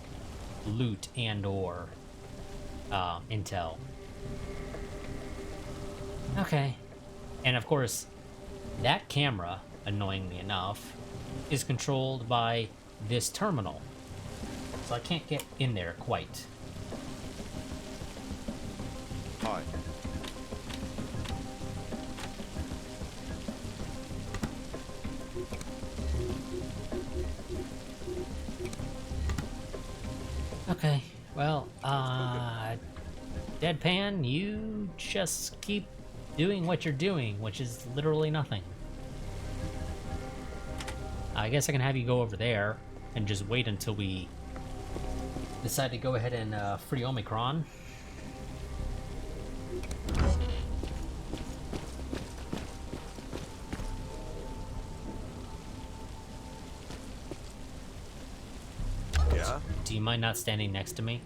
loot and or intel. Okay. And of course, that camera, annoyingly enough, is controlled by this terminal. So I can't get in there quite. Hi. Okay, well, Deadpan, you just keep doing what you're doing, which is literally nothing. I guess I can have you go over there and just wait until we decide to go ahead and free Omicron. Yeah? Do you mind not standing next to me?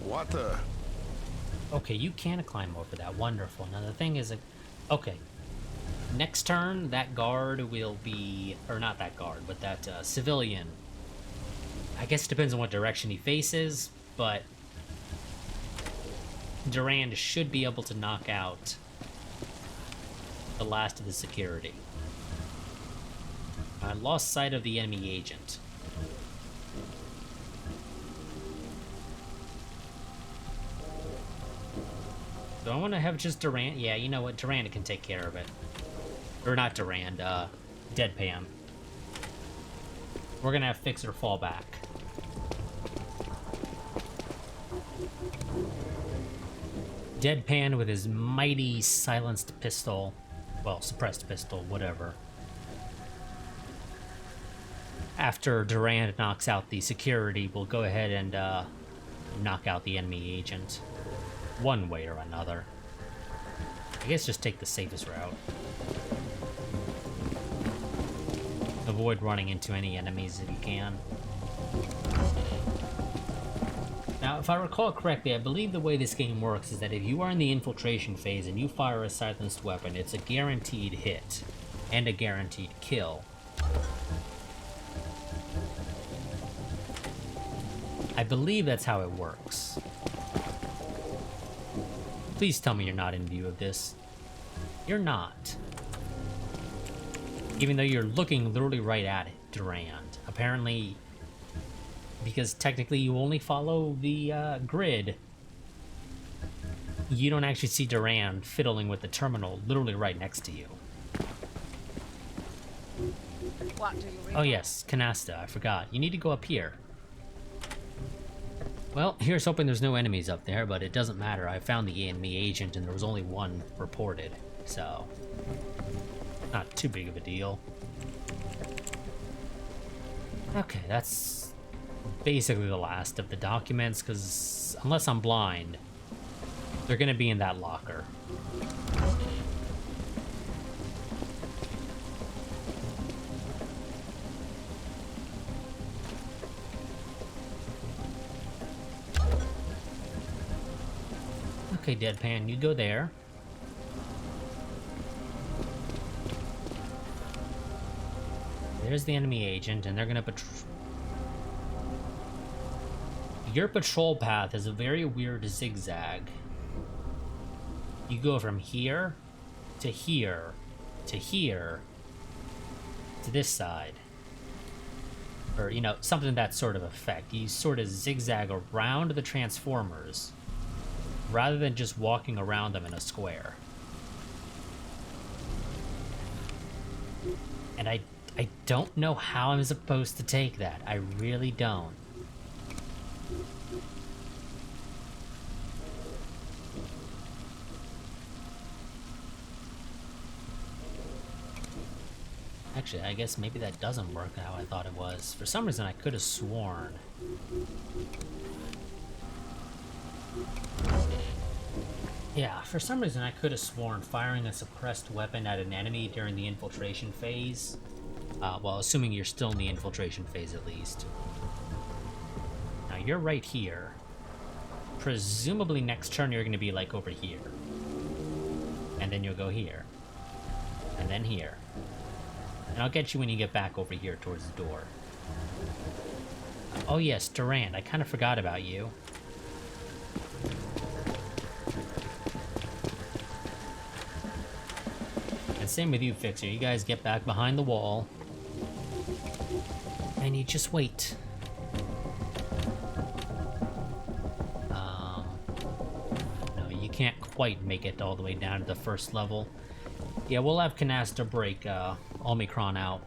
What the? Okay, you can climb over that. Wonderful. Now the thing is, okay. Next turn, that guard will be, or not that guard, but that civilian. I guess it depends on what direction he faces, but Durand should be able to knock out the last of the security. I lost sight of the enemy agent. Do I want to have just Durand? Yeah, you know what? Durand can take care of it. Or not Durand, Deadpan. We're gonna have Fixer fall back. Deadpan with his mighty silenced pistol. Well, suppressed pistol, whatever. After Durand knocks out the security, we'll go ahead and knock out the enemy agent. One way or another. I guess just take the safest route. Avoid running into any enemies if you can. Now, if I recall correctly, I believe the way this game works is that if you are in the infiltration phase and you fire a silenced weapon, it's a guaranteed hit and a guaranteed kill. I believe that's how it works. Please tell me you're not in view of this. You're not. Even though you're looking literally right at it, Durand. Apparently, because technically you only follow the grid, you don't actually see Durand fiddling with the terminal literally right next to you. What do you read? Oh yes, Canasta, I forgot. You need to go up here. Well, here's hoping there's no enemies up there, but it doesn't matter. I found the enemy agent and there was only one reported, so not too big of a deal. Okay, that's basically the last of the documents, because unless I'm blind, they're gonna be in that locker. Okay, Deadpan, you go there. There's the enemy agent, and they're gonna Your patrol path is a very weird zigzag. You go from here to here to here to this side. Or, you know, something that sort of effect. You sort of zigzag around the Transformers rather than just walking around them in a square. And I don't know how I'm supposed to take that. I really don't. Actually, I guess maybe that doesn't work how I thought it was. For some reason, I could have sworn. Yeah, for some reason, I could have sworn firing a suppressed weapon at an enemy during the infiltration phase. Well, assuming you're still in the infiltration phase at least. Now, you're right here. Presumably next turn you're going to be like over here. And then you'll go here. And then here. And I'll get you when you get back over here towards the door. Oh yes, Durant, I kind of forgot about you. And same with you, Fixer. You guys get back behind the wall. And you just wait. No, you can't quite make it all the way down to the first level. Yeah, we'll have Canasta break Omicron out.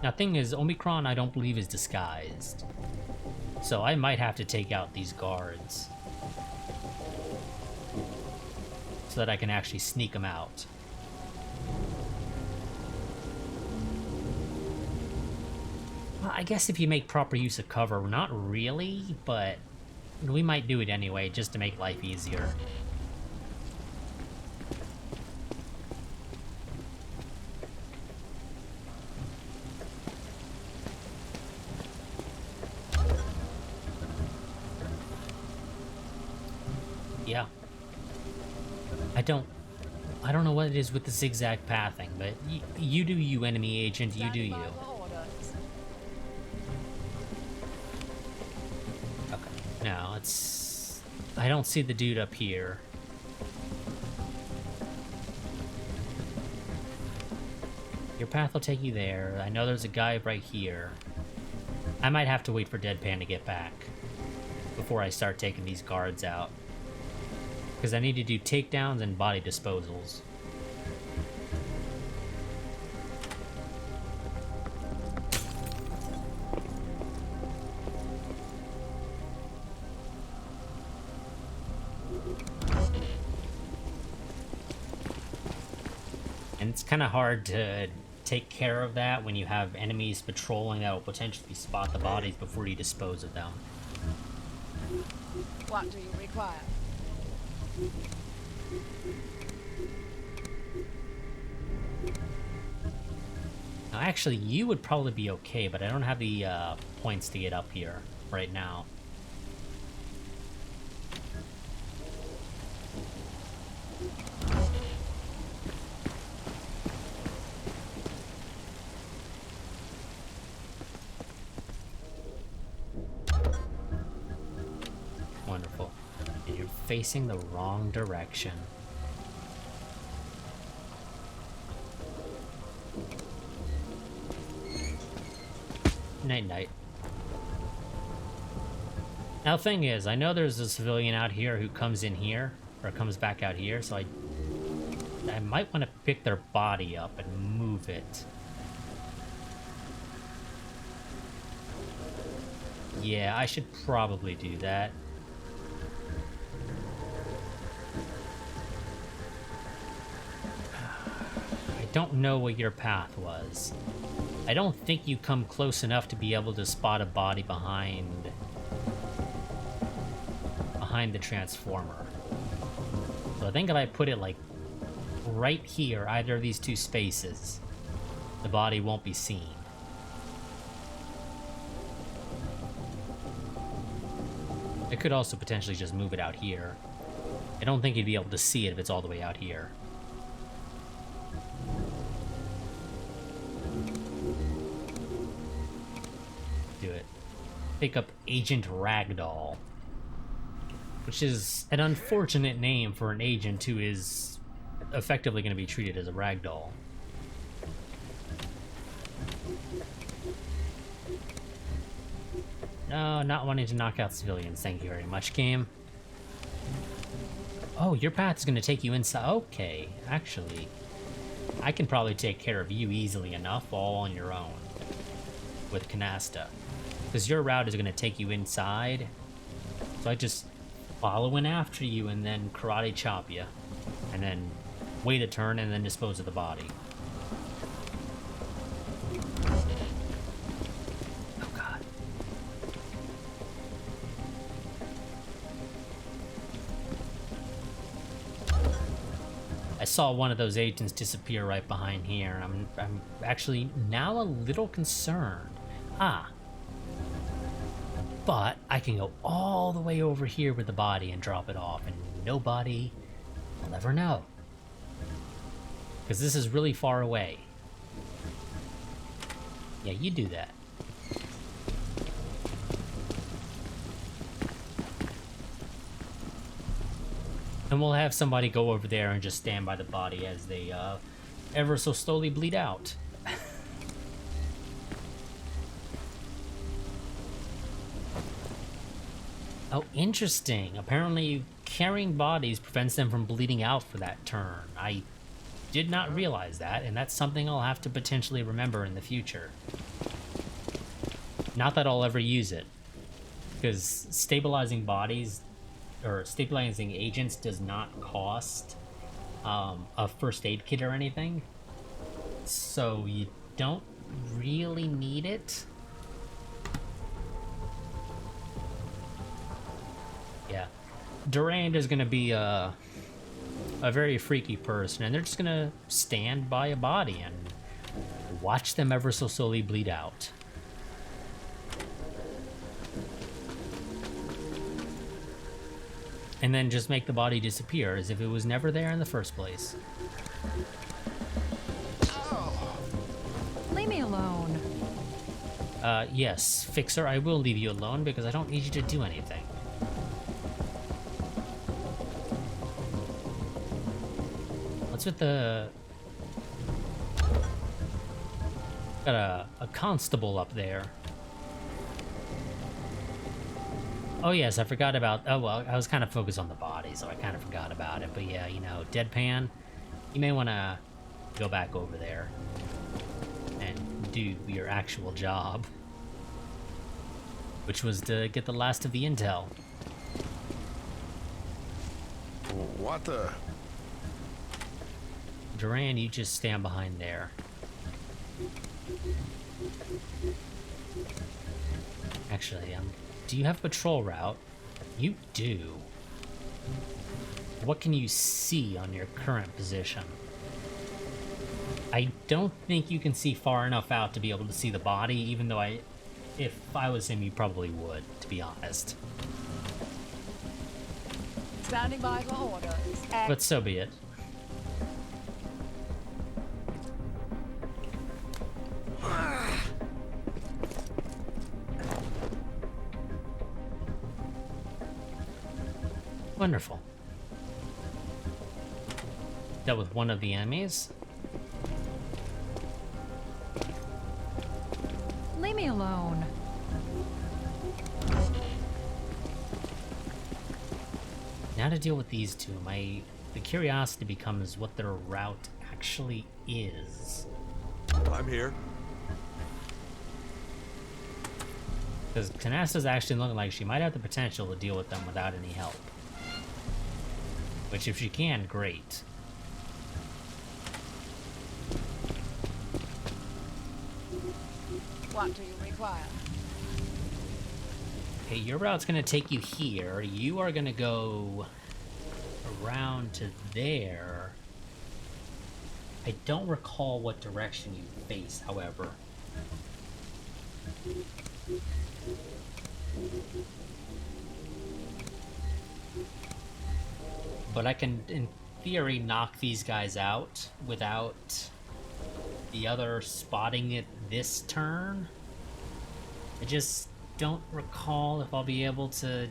Now, thing is, Omicron I don't believe is disguised. So I might have to take out these guards. So that I can actually sneak them out. Well, I guess if you make proper use of cover, not really, but we might do it anyway, just to make life easier. Yeah. I don't know what it is with the zigzag pathing, but you do you, enemy agent, you do you. Okay, now it's... I don't see the dude up here. Your path will take you there. I know there's a guy right here. I might have to wait for Deadpan to get back before I start taking these guards out. Because I need to do takedowns and body disposals. And it's kind of hard to take care of that when you have enemies patrolling that will potentially spot the bodies before you dispose of them. What do you require? Now, actually, you would probably be okay, but I don't have the points to get up here right now. Wonderful. And you're facing the wrong direction. Night-night. Now, the thing is, I know there's a civilian out here who comes in here, or comes back out here, so I might want to pick their body up and move it. Yeah, I should probably do that. I don't know what your path was. I don't think you come close enough to be able to spot a body behind the transformer. So I think if I put it like right here, either of these two spaces, the body won't be seen. I could also potentially just move it out here. I don't think you'd be able to see it if it's all the way out here. Do it. Pick up Agent Ragdoll, which is an unfortunate name for an agent who is effectively going to be treated as a ragdoll. No, not wanting to knock out civilians. Thank you very much, game. Oh, your path is going to take you inside. Okay, actually, I can probably take care of you easily enough all on your own with Canasta. Because your route is going to take you inside. So I just follow in after you and then karate chop you. And then wait a turn and then dispose of the body. Oh god. I saw one of those agents disappear right behind here. I'm actually now a little concerned. But I can go all the way over here with the body and drop it off, and nobody will ever know. Because this is really far away. Yeah, you do that. And we'll have somebody go over there and just stand by the body as they ever so slowly bleed out. Oh, interesting. Apparently, carrying bodies prevents them from bleeding out for that turn. I did not realize that, and that's something I'll have to potentially remember in the future. Not that I'll ever use it, because stabilizing bodies, or stabilizing agents, does not cost a first aid kit or anything. So you don't really need it. Yeah, Durand is going to be a very freaky person, and they're just going to stand by a body and watch them ever so slowly bleed out. And then just make the body disappear as if it was never there in the first place. Leave me alone. Yes, Fixer, I will leave you alone because I don't need you to do anything. What's with the... Got a constable up there. Oh yes, I forgot about... Oh well, I was kind of focused on the body, so I kind of forgot about it. But yeah, you know, Deadpan, you may want to go back over there and do your actual job, which was to get the last of the intel. What the... Duran, you just stand behind there. Actually, do you have a patrol route? You do. What can you see on your current position? I don't think you can see far enough out to be able to see the body, even though if I was him, you probably would, to be honest. Standing by for orders. But so be it. Wonderful. Dealt with one of the enemies. Leave me alone. Now to deal with these two, the curiosity becomes what their route actually is. I'm here. Because Canasta's actually looking like she might have the potential to deal with them without any help. Which, if she can, great. What do you require? Okay, your route's gonna take you here. You are gonna go around to there. I don't recall what direction you face, however. but I can, in theory, knock these guys out without the other spotting it this turn. I just don't recall if I'll be able to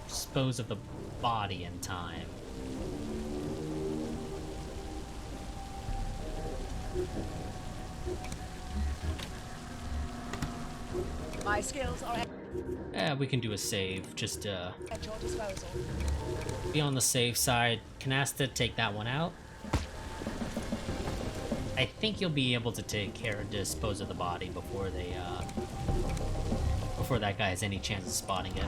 dispose of the body in time. My skills are We can do a save, just at your disposal. be on the safe side. Canasta, take that one out. I think you'll be able to take care of dispose of the body before they, before that guy has any chance of spotting it.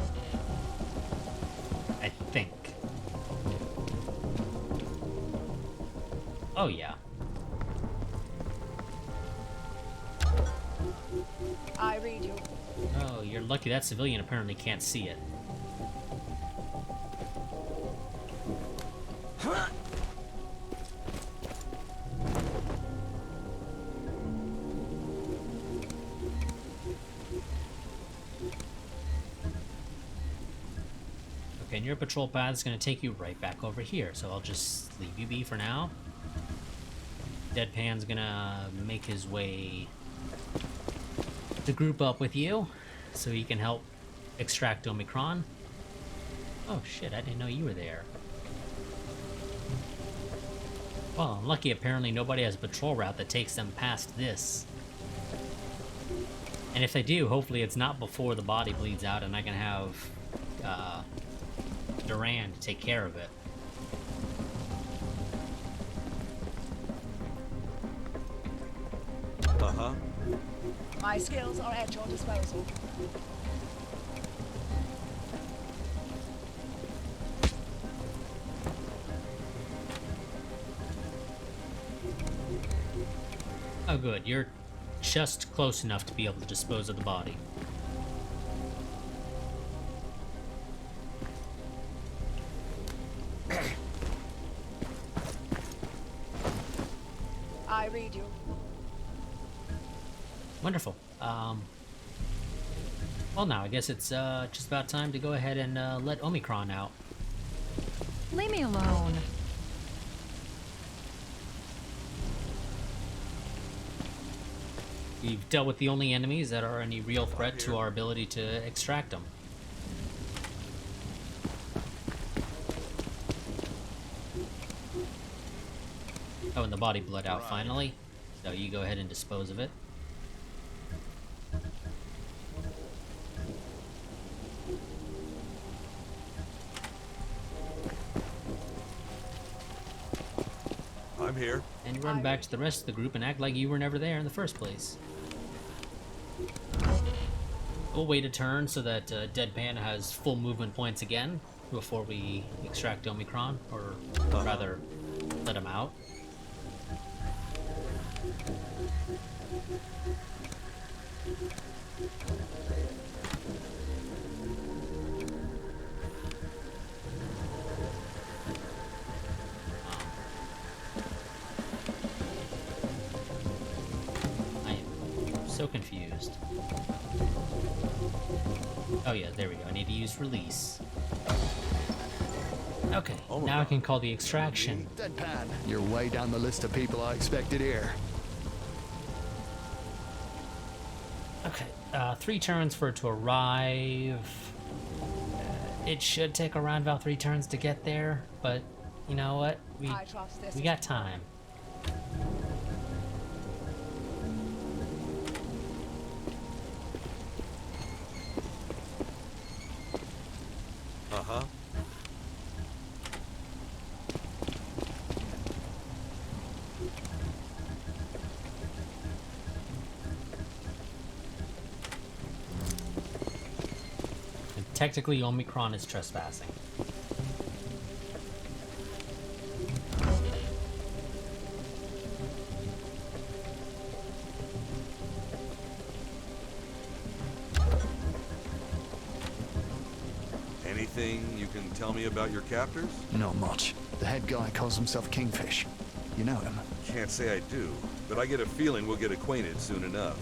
I think. Oh yeah. I read you. Oh, you're lucky that civilian apparently can't see it. Okay, and your patrol path is going to take you right back over here, so I'll just leave you be for now. Deadpan's gonna make his way to group up with you, so he can help extract Omicron. Oh shit, I didn't know you were there. Well, I'm lucky apparently nobody has a patrol route that takes them past this. And if they do, hopefully it's not before the body bleeds out and I can have Duran to take care of it. Uh-huh. My skills are at your disposal. Oh good, you're just close enough to be able to dispose of the body. I read you. Wonderful. Well now, I guess it's just about time to go ahead and let Omicron out. Leave me alone. We've dealt with the only enemies that are any real threat to our ability to extract them. Oh, and the body bled out finally. So you go ahead and dispose of it. I'm here. And you run back to the rest of the group and act like you were never there in the first place. We'll wait a turn so that Deadpan has full movement points again before we extract Omicron, or rather, let him out. I am so confused. Oh yeah, there we go. I need to use release. Okay, now I can call the extraction. Deadpan, you're way down the list of people I expected here. Okay, 3 turns for it to arrive. It should take around about 3 turns to get there, but you know what? I trust this. We got time. Uh-huh. And technically, Omicron is trespassing. Anything you can tell me about your captors? Not much. The head guy calls himself Kingfish. You know him? Can't say I do, but I get a feeling we'll get acquainted soon enough.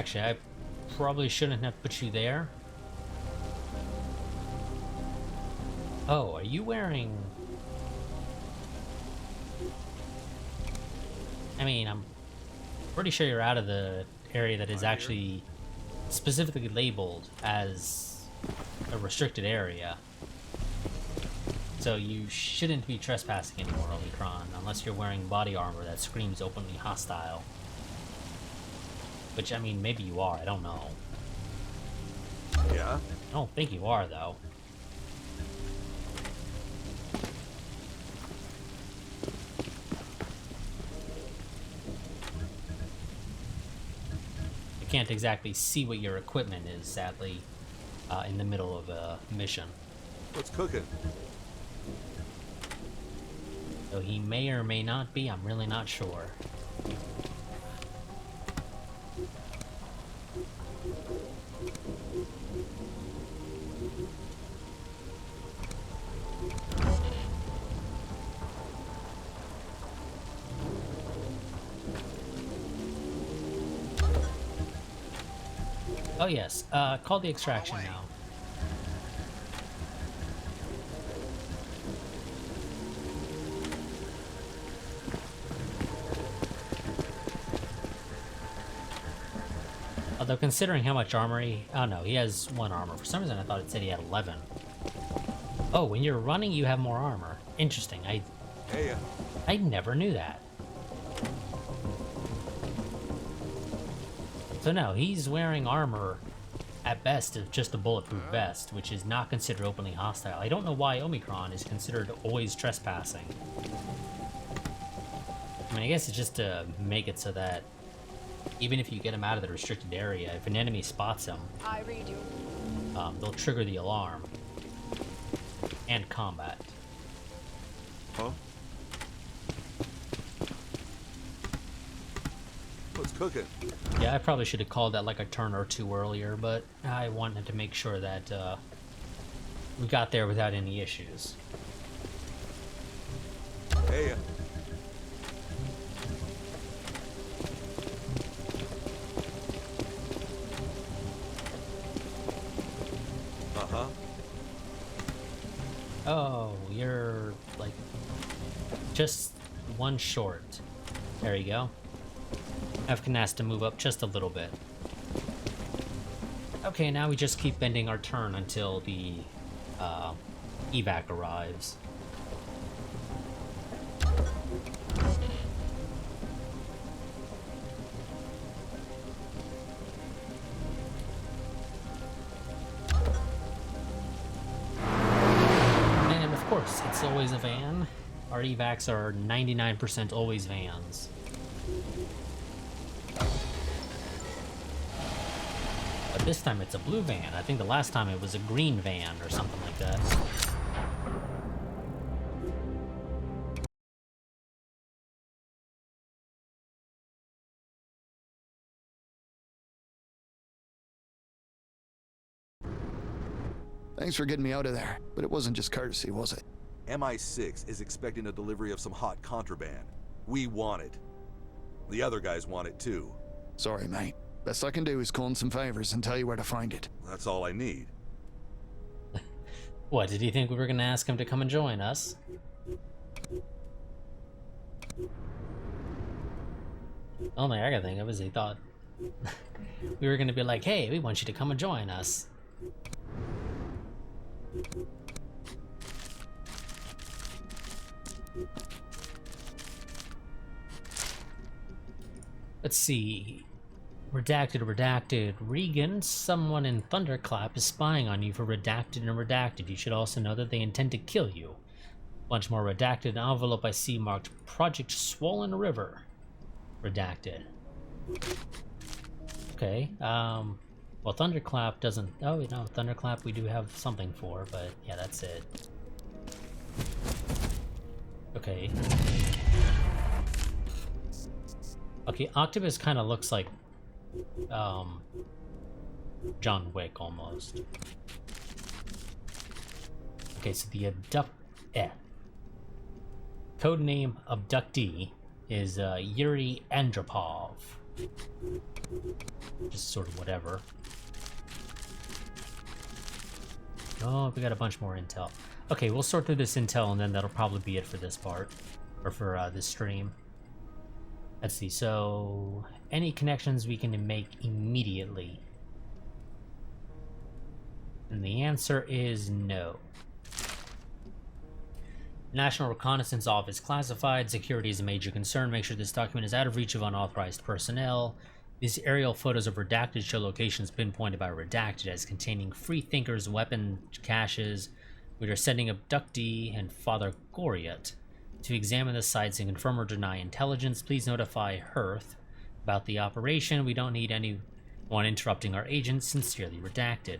Actually, I probably shouldn't have put you there. Oh, are you wearing... I mean, I'm pretty sure you're out of the area that is actually specifically labeled as a restricted area. So you shouldn't be trespassing anymore, Omicron, unless you're wearing body armor that screams openly hostile. Which, I mean, maybe you are, I don't know. Yeah? I don't think you are, though. I can't exactly see what your equipment is, sadly, in the middle of a mission. What's cooking? So he may or may not be, I'm really not sure. Oh yes, call the extraction now. Although considering how much armor he... Oh no, he has 1 armor. For some reason I thought it said he had 11. Oh, when you're running you have more armor. Interesting, Hey, I never knew that. So no, he's wearing armor at best of just a bulletproof vest, which is not considered openly hostile. I don't know why Omicron is considered always trespassing. I mean, I guess it's just to make it so that even if you get him out of the restricted area, if an enemy spots him, I read you. they'll trigger the alarm. And combat. huh? What's cooking? Yeah, I probably should have called that like a turn or two earlier, but I wanted to make sure that we got there without any issues. Hey, uh-huh. Oh, you're like just 1 short. There you go. Efkin has to move up just a little bit. Okay, now we just keep bending our turn until the evac arrives. And of course, it's always a van. Our evacs are 99% always vans. But this time it's a blue van. I think the last time it was a green van or something like that. Thanks for getting me out of there, but it wasn't just courtesy, was it? MI6 is expecting a delivery of some hot contraband. We want it. The other guys want it too. Sorry, mate. Best I can do is call in some favors and tell you where to find it. That's all I need. What, did he think we were gonna ask him to come and join us? Only I could think of is he thought we were gonna be like, hey, we want you to come and join us. Let's see. Redacted. Regan, someone in Thunderclap is spying on you for Redacted and Redacted. You should also know that they intend to kill you. Bunch more Redacted. Envelope I see marked Project Swollen River. Redacted. Okay, well, Thunderclap doesn't... Oh, no, Thunderclap we do have something for, but yeah, that's it. Okay. Okay, Octopus kind of looks like John Wick almost. Okay, so the codename abductee is Yuri Andropov. Just sort of whatever. Oh, we got a bunch more intel. Okay, we'll sort through this intel, and then that'll probably be it for this part. Or for this stream. Let's see, so... any connections we can make immediately? And the answer is no. National Reconnaissance Office classified. Security is a major concern. Make sure this document is out of reach of unauthorized personnel. These aerial photos of Redacted show locations pinpointed by Redacted as containing free thinkers' weapon caches. We are sending Abductee and Father Goriot to examine the sites and confirm or deny intelligence. Please notify Hearth about the operation. We don't need anyone interrupting our agents. Sincerely, Redacted.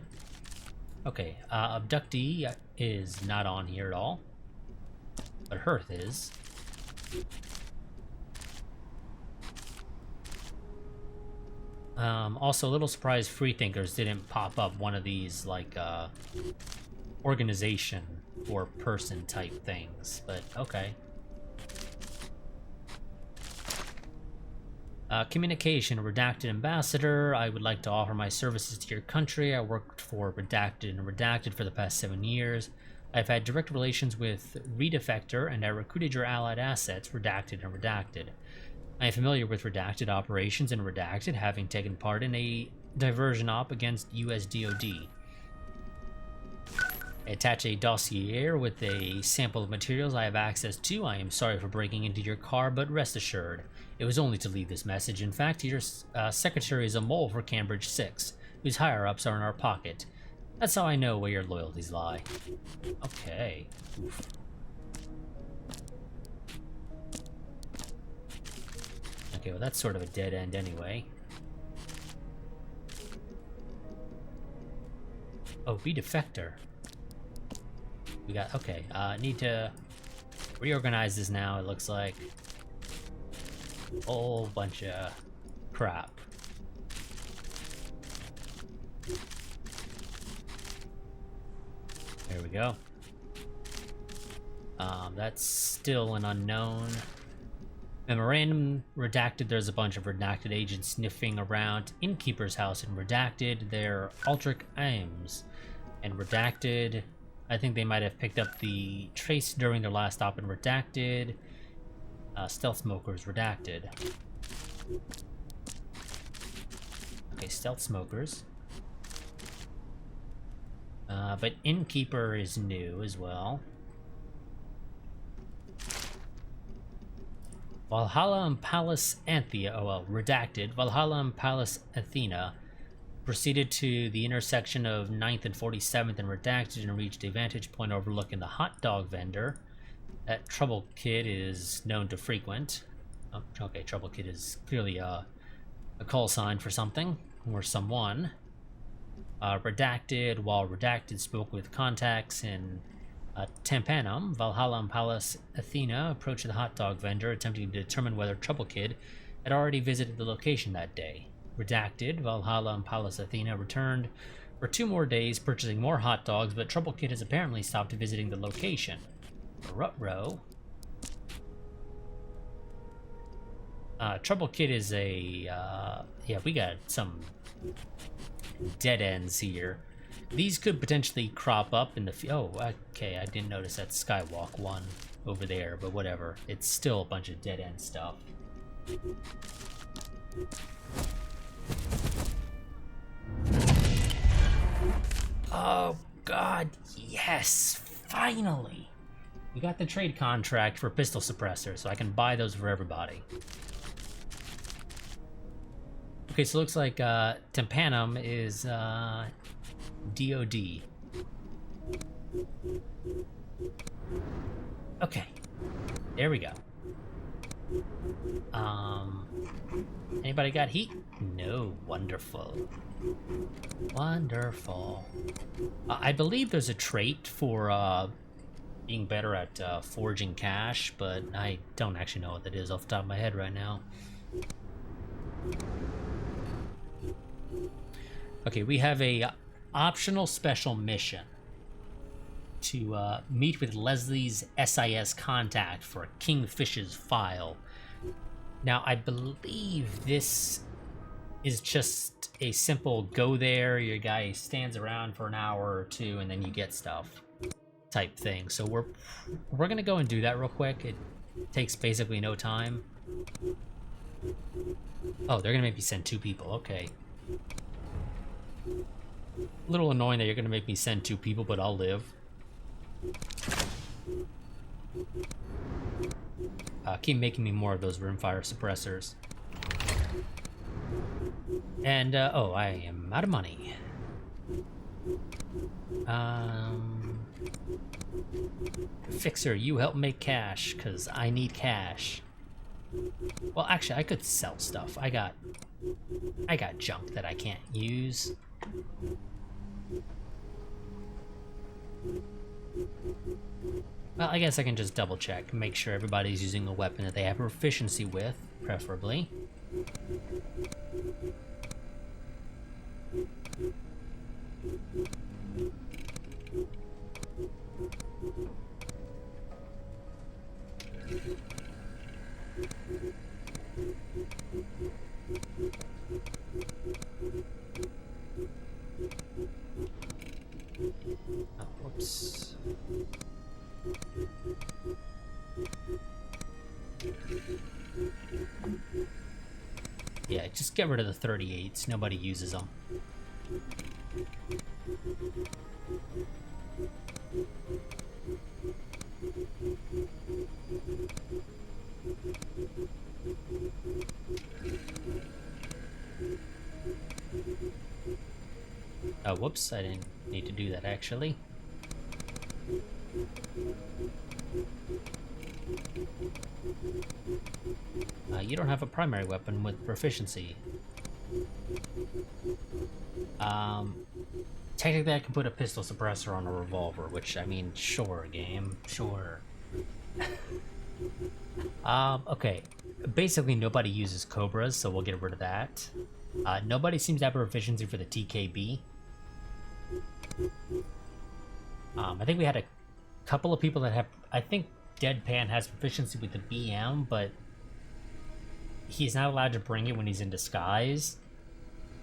Okay, Abductee is not on here at all, but Hearth is. Also, a little surprised Freethinkers didn't pop up one of these, like, organization or person type things, but okay. Communication, Redacted Ambassador. I would like to offer my services to your country. I worked for Redacted and Redacted for the past 7 years. I've had direct relations with Redefector, and I recruited your allied assets, Redacted and Redacted. I am familiar with Redacted operations and Redacted, having taken part in a diversion op against US DoD. I attach a dossier with a sample of materials I have access to. I am sorry for breaking into your car, but rest assured, it was only to leave this message. In fact, your secretary is a mole for Cambridge 6, whose higher-ups are in our pocket. That's how I know where your loyalties lie. Okay. Oof. Okay, well that's sort of a dead end anyway. Oh, Redefector. We got, okay, need to reorganize this now, it looks like. Whole bunch of crap. There we go. That's still an unknown. Memorandum, Redacted, there's a bunch of Redacted agents sniffing around Innkeeper's house in Redacted. They're Aldrich Ames. And Redacted, I think they might have picked up the trace during their last stop in Redacted. Stealth Smokers, Redacted. Okay, Stealth Smokers. But Innkeeper is new as well. Valhalla and Palace Anthea, oh well, Redacted. Valhalla and Palace Athena proceeded to the intersection of 9th and 47th and Redacted and reached a vantage point overlooking the hot dog vendor that Trouble Kid is known to frequent. Oh, okay, Trouble Kid is clearly a call sign for something or someone. Redacted, while Redacted spoke with contacts in Tampanum, Valhalla and Palace Athena approached the hot dog vendor, attempting to determine whether Trouble Kid had already visited the location that day. Redacted, Valhalla and Palace Athena returned for 2 more days, purchasing more hot dogs, but Trouble Kid has apparently stopped visiting the location. Ruh-roh. Trouble Kid is a, yeah, we got some dead ends here. These could potentially crop up in the oh, okay, I didn't notice that Skywalk one over there, but whatever. It's still a bunch of dead end stuff. Oh god, yes, finally! We got the trade contract for pistol suppressors, so I can buy those for everybody. Okay, so it looks like Tampanum is DOD. Okay, there we go. Anybody got heat? No, wonderful. Wonderful. I believe there's a trait for being better at forging cash, but I don't actually know what that is off the top of my head right now. Okay, we have a optional special mission to meet with Leslie's SIS contact for Kingfish's file. Now, I believe this is just a simple go there, your guy stands around for an hour or two, and then you get stuff type thing. So we're gonna go and do that real quick. It takes basically no time. Oh, they're gonna make me send 2 people. Okay. A little annoying that you're gonna make me send 2 people, but I'll live. Keep making me more of those rimfire suppressors. And, oh, I am out of money. Fixer, you help make cash, because I need cash. Well, actually, I could sell stuff. I got junk that I can't use. Well, I guess I can just double check, make sure everybody's using a weapon that they have proficiency with, preferably. Oh, whoops. Yeah, just get rid of the 38s. Nobody uses them. Oh, whoops, I didn't need to do that, actually. You don't have a primary weapon with proficiency. Technically I can put a pistol suppressor on a revolver, which, I mean, sure, game, sure. Okay. Basically nobody uses Cobras, so we'll get rid of that. Nobody seems to have a proficiency for the TKB. I think we had a couple of people that have... I think Deadpan has proficiency with the BM, but he's not allowed to bring it when he's in disguise.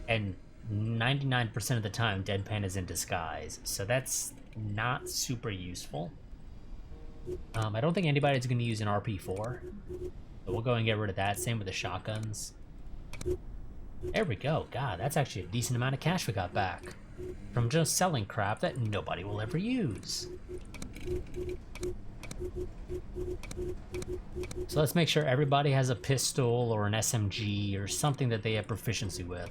And 99% of the time, Deadpan is in disguise. So that's not super useful. I don't think anybody's going to use an RP4. So we'll go and get rid of that. Same with the shotguns. There we go. God, that's actually a decent amount of cash we got back. From just selling crap that nobody will ever use. So let's make sure everybody has a pistol or an SMG or something that they have proficiency with.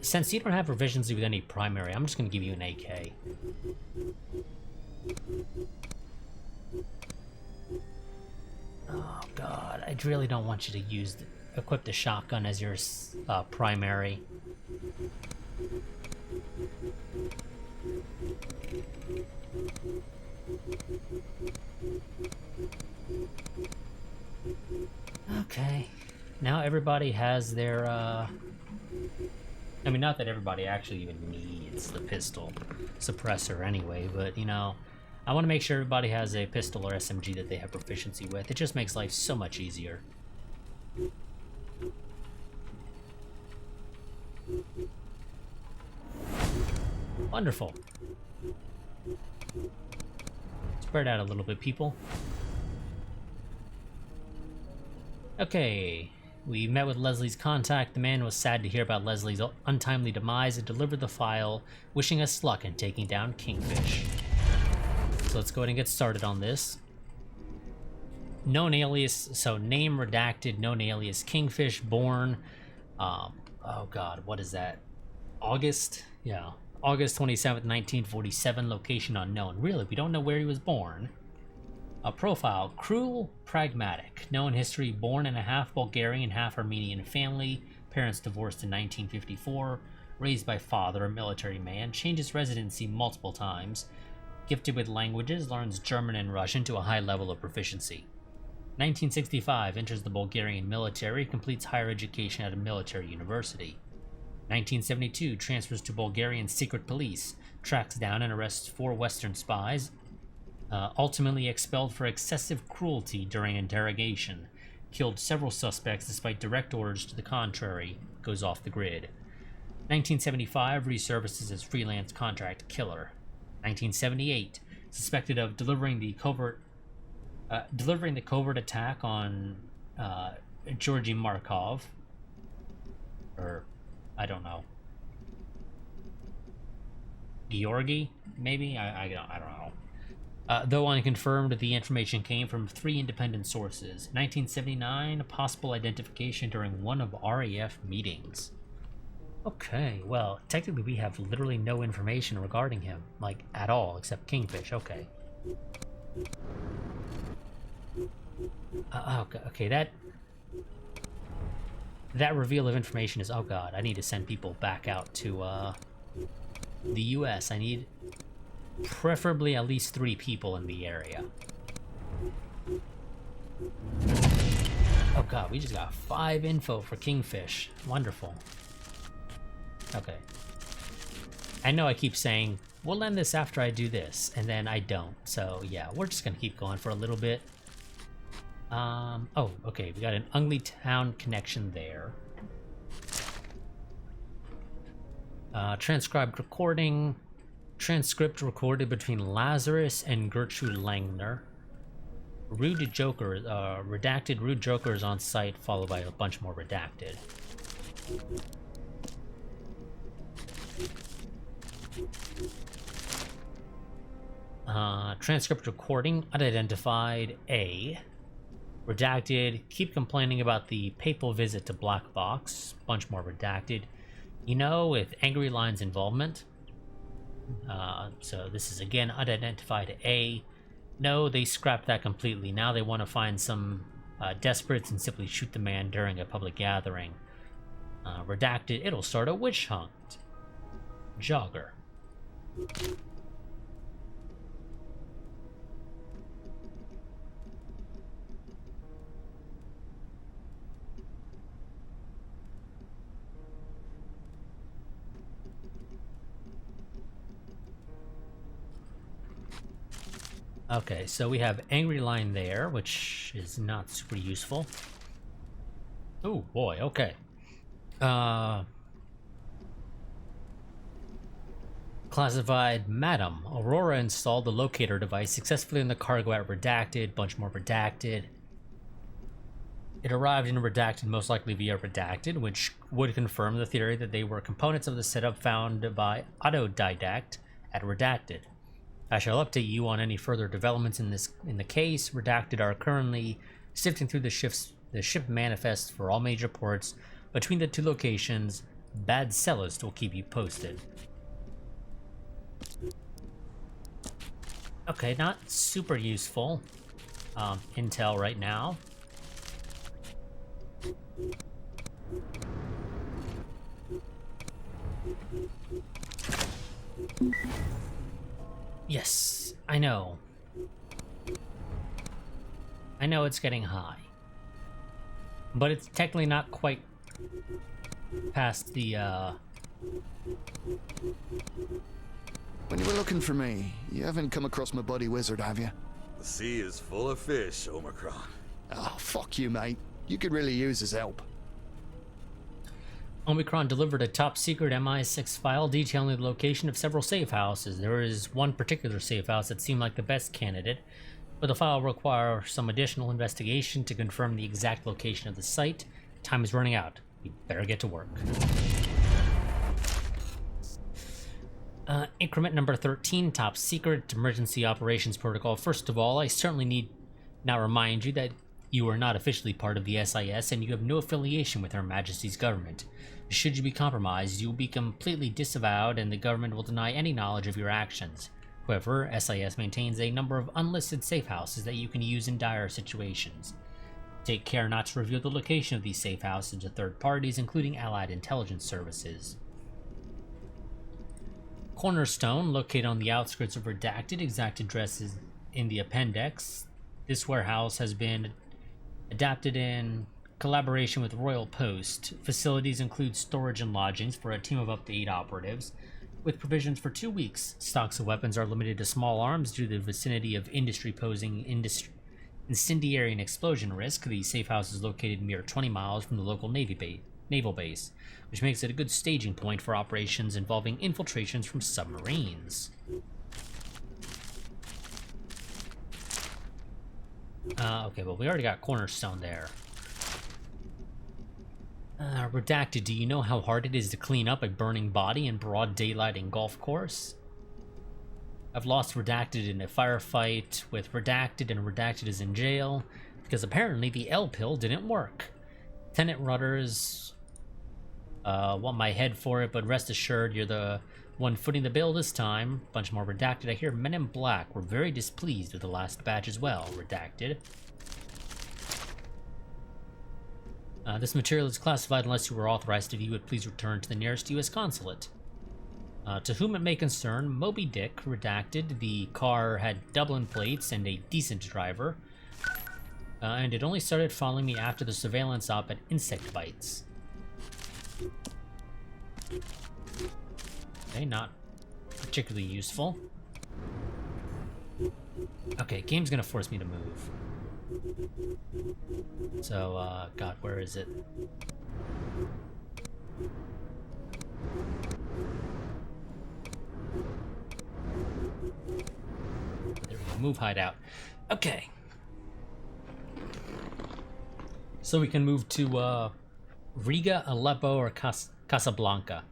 Since you don't have proficiency with any primary, I'm just going to give you an AK. Oh god, I really don't want you to equip the shotgun as your primary. Okay, now everybody has their, I mean, not that everybody actually even needs the pistol suppressor anyway, but, you know, I want to make sure everybody has a pistol or SMG that they have proficiency with. It just makes life so much easier. Wonderful. Spread out a little bit, people. Okay, we met with Leslie's contact. The man was sad to hear about Leslie's untimely demise and delivered the file, wishing us luck in taking down Kingfish. So let's go ahead and get started on this. Known alias, so name redacted, known alias Kingfish, born, oh god, what is that? August? Yeah, August 27th, 1947, location unknown. Really, we don't know where he was born. A profile, cruel, pragmatic. Known history, born in a half Bulgarian, half Armenian family. Parents divorced in 1954. Raised by father, a military man. Changes residency multiple times. Gifted with languages, learns German and Russian to a high level of proficiency. 1965, enters the Bulgarian military, completes higher education at a military university. 1972, transfers to Bulgarian secret police, tracks down and arrests 4 Western spies, ultimately expelled for excessive cruelty during interrogation, killed several suspects despite direct orders to the contrary, goes off the grid. 1975, resurfaces as freelance contract killer. 1978, suspected of delivering the covert attack on Georgy Markov, or I don't know, Georgi, maybe? I don't know. Though unconfirmed, the information came from 3 independent sources. 1979, possible identification during one of RAF meetings. Okay, well, technically we have literally no information regarding him, like, at all, except Kingfish. Okay. Okay, that reveal of information is, oh god, I need to send people back out to, the US. I need preferably at least 3 people in the area. Oh god, we just got 5 info for Kingfish. Wonderful. Okay. I know I keep saying, we'll end this after I do this, and then I don't. So yeah, we're just gonna keep going for a little bit. Oh, okay, we got an Ugly Town connection there. Transcript recorded between Lazarus and Gertrude Langner. Redacted rude jokers on site, followed by a bunch more redacted. Transcript recording, unidentified A. Redacted, keep complaining about the papal visit to Black Box, bunch more redacted. You know, with Angry Lion's involvement. So this is again unidentified A. No, they scrapped that completely. Now they want to find some desperates and simply shoot the man during a public gathering. Redacted, it'll start a witch hunt. Jogger. Okay, so we have Angry Line there, which is not super useful. Oh boy, okay. Classified Madam. Aurora installed the locator device successfully in the cargo at Redacted, bunch more redacted. It arrived in Redacted, most likely via Redacted, which would confirm the theory that they were components of the setup found by Autodidact at Redacted. I shall update you on any further developments in the case. Redacted are currently sifting through the ship manifest for all major ports between the 2 locations. Bad Cellist will keep you posted. Okay, not super useful intel right now. Yes, I know. I know it's getting high. But it's technically not quite past the, When you were looking for me, you haven't come across my buddy Wizard, have you? The sea is full of fish, Omicron. Oh, fuck you, mate. You could really use his help. Omicron delivered a top-secret MI6 file detailing the location of several safe houses. There is one particular safe house that seemed like the best candidate, but the file requires some additional investigation to confirm the exact location of the site. Time is running out. We better get to work. Increment number 13, top secret emergency operations protocol. First of all, I certainly need now remind you that you are not officially part of the SIS and you have no affiliation with Her Majesty's government. Should you be compromised, you will be completely disavowed and the government will deny any knowledge of your actions. However, SIS maintains a number of unlisted safe houses that you can use in dire situations. Take care not to reveal the location of these safe houses to third parties, including Allied intelligence services. Cornerstone, located on the outskirts of Redacted, exact address is in the appendix. This warehouse has been adapted in collaboration with Royal Post. Facilities include storage and lodgings for a team of up to 8 operatives, with provisions for 2 weeks. Stocks of weapons are limited to small arms due to the vicinity of industry posing incendiary and explosion risk. The safe house is located mere 20 miles from the local naval base, which makes it a good staging point for operations involving infiltrations from submarines. Okay, well, we already got Cornerstone there. Redacted, do you know how hard it is to clean up a burning body in broad daylight in golf course? I've lost Redacted in a firefight with Redacted, and Redacted is in jail because apparently the L pill didn't work. Tenant Rudders want my head for it, but rest assured you're the one footing the bill this time. Bunch more Redacted. I hear Men in Black were very displeased with the last batch as well. Redacted. This material is classified unless you were authorized to view it. Please return to the nearest U.S. consulate. To whom it may concern, Moby Dick, Redacted. The car had Dublin plates and a decent driver. And it only started following me after the surveillance op at Insect Bites. Okay, not particularly useful. Okay, game's gonna force me to move. So, God, where is it? There we go, move hideout. Okay. So we can move to, Riga, Aleppo, or Casablanca.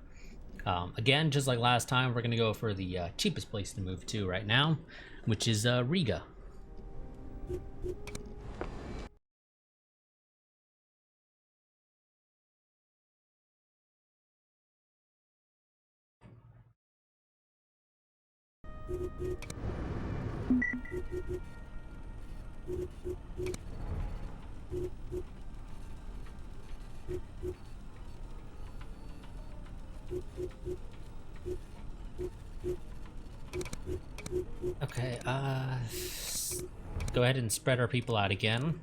Again, just like last time, we're gonna go for the cheapest place to move to right now, which is Riga. Okay, go ahead and spread our people out again.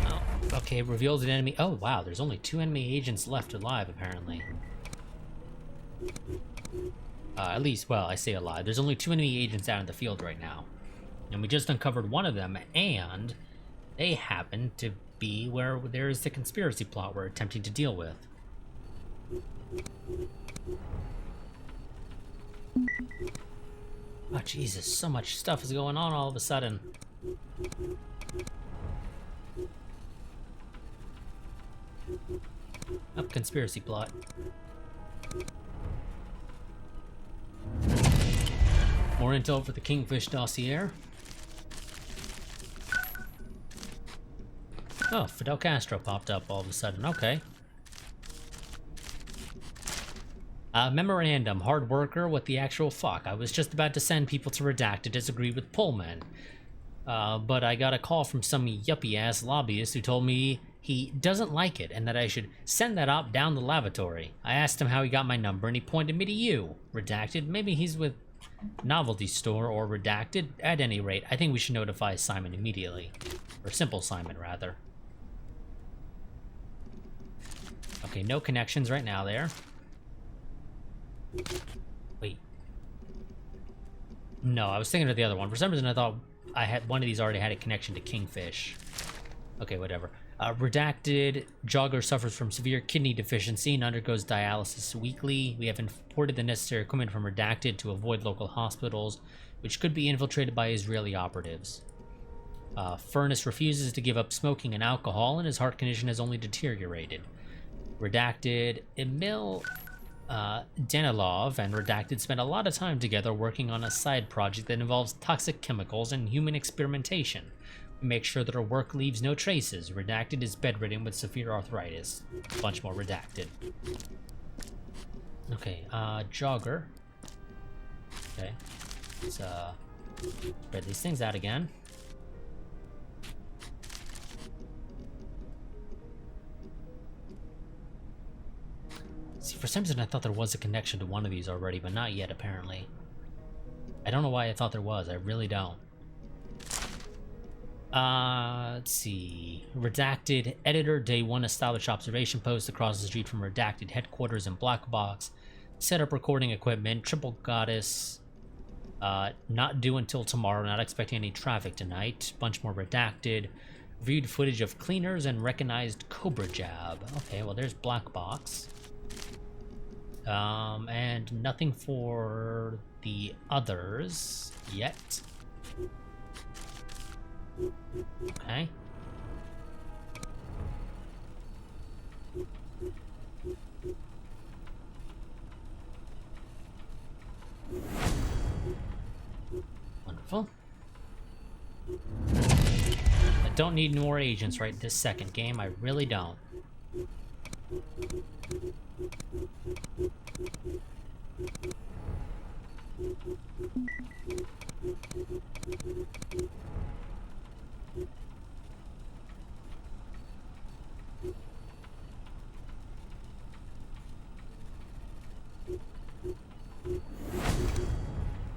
Oh, okay, reveals an enemy. Oh, wow, there's only 2 enemy agents left alive, apparently. At least, well, I say alive. There's only 2 enemy agents out in the field right now. And we just uncovered one of them, and they happen to be where there is the conspiracy plot we're attempting to deal with. Oh, Jesus, so much stuff is going on all of a sudden. Oh, conspiracy plot. More intel for the Kingfish dossier. Oh, Fidel Castro popped up all of a sudden. Okay. Memorandum, hard worker, what the actual fuck? I was just about to send people to Redact to disagree with Pullman. But I got a call from some yuppie-ass lobbyist who told me he doesn't like it and that I should send that op down the lavatory. I asked him how he got my number and he pointed me to you. Redacted, maybe he's with Novelty Store or Redacted. At any rate, I think we should notify Simon immediately. Or Simple Simon, rather. Okay, no connections right now there. Wait. No, I was thinking of the other one. For some reason, I thought I had one of these already had a connection to Kingfish. Okay, whatever. Redacted, jogger suffers from severe kidney deficiency and undergoes dialysis weekly. We have imported the necessary equipment from Redacted to avoid local hospitals, which could be infiltrated by Israeli operatives. Furnace refuses to give up smoking and alcohol, and his heart condition has only deteriorated. Redacted, Emil Danilov and Redacted spent a lot of time together working on a side project that involves toxic chemicals and human experimentation. We make sure that our work leaves no traces. Redacted is bedridden with severe arthritis. A bunch more Redacted. Okay, jogger. Okay, let's spread these things out again. See, for some reason I thought there was a connection to one of these already, but not yet, apparently. I don't know why I thought there was, I really don't. Let's see. Redacted editor, day 1 established observation post across the street from redacted headquarters in Black Box. Set up recording equipment, triple goddess. Not due until tomorrow, not expecting any traffic tonight. Bunch more redacted. Viewed footage of cleaners and recognized Cobra Jab. Okay, well there's Black Box. And nothing for the others yet. Okay. Wonderful. I don't need more agents right this second, game. I really don't.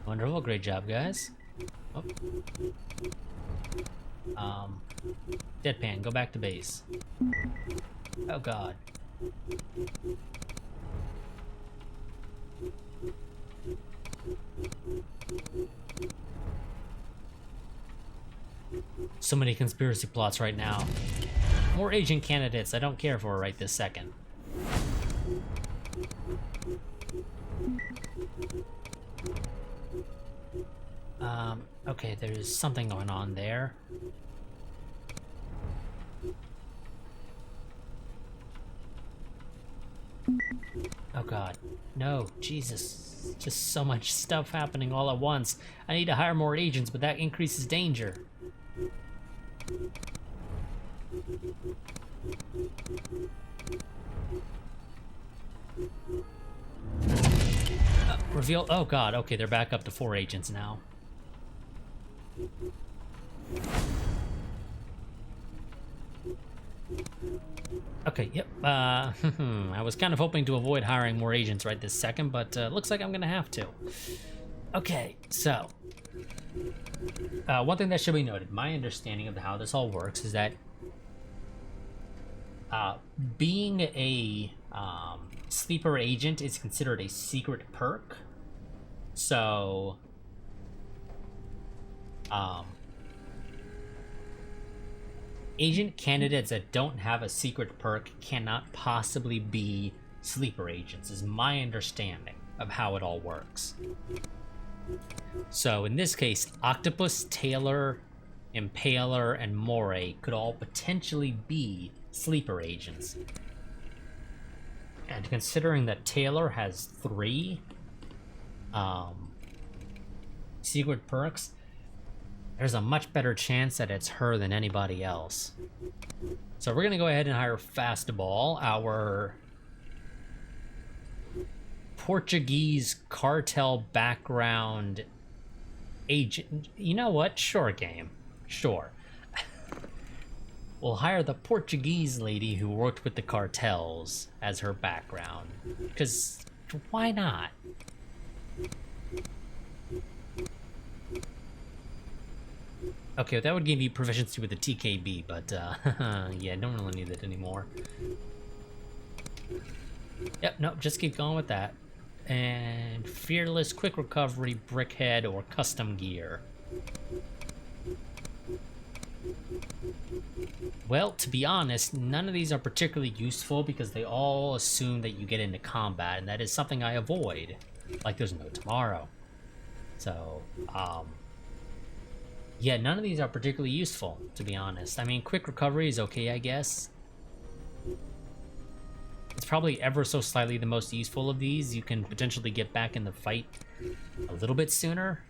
Wonderful, great job, guys. Oh. Deadpan, go back to base. Oh god. So many conspiracy plots right now. More agent candidates I don't care for right this second. Okay, there's something going on there. Oh god. No, Jesus. Just so much stuff happening all at once. I need to hire more agents, but that increases danger. Reveal. Oh god, okay, they're back up to 4 agents now. Okay, yep. I was kind of hoping to avoid hiring more agents right this second, but looks like I'm gonna have to. Okay, so one thing that should be noted, my understanding of how this all works is that being a sleeper agent is considered a secret perk. So agent candidates that don't have a secret perk cannot possibly be sleeper agents, is my understanding of how it all works. So in this case, Octopus, Taylor, Impaler, and Moray could all potentially be sleeper agents. And considering that Taylor has 3 secret perks, there's a much better chance that it's her than anybody else. So we're gonna go ahead and hire Fastball, our Portuguese cartel background agent. You know what? Sure, game. Sure. We'll hire the Portuguese lady who worked with the cartels as her background. Because why not? Okay, that would give you proficiency with the TKB, but yeah, don't really need that anymore. Yep, nope, just keep going with that. And Fearless, Quick Recovery, Brickhead, or Custom Gear. Well, to be honest, none of these are particularly useful because they all assume that you get into combat, and that is something I avoid. Like there's no tomorrow. So, yeah, none of these are particularly useful, to be honest. I mean, Quick Recovery is okay, I guess. It's probably ever so slightly the most useful of these. You can potentially get back in the fight a little bit sooner.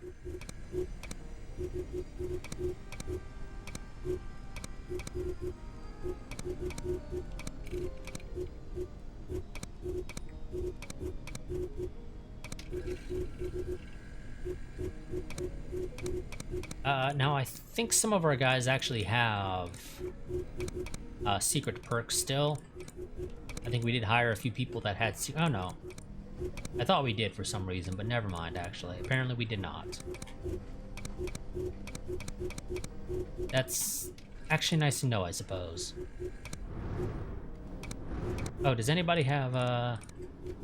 Now I think some of our guys actually have secret perks still. I think we did hire a few people that had oh no. I thought we did for some reason, but never mind actually. Apparently we did not. That's actually nice to know, I suppose. Oh, does anybody have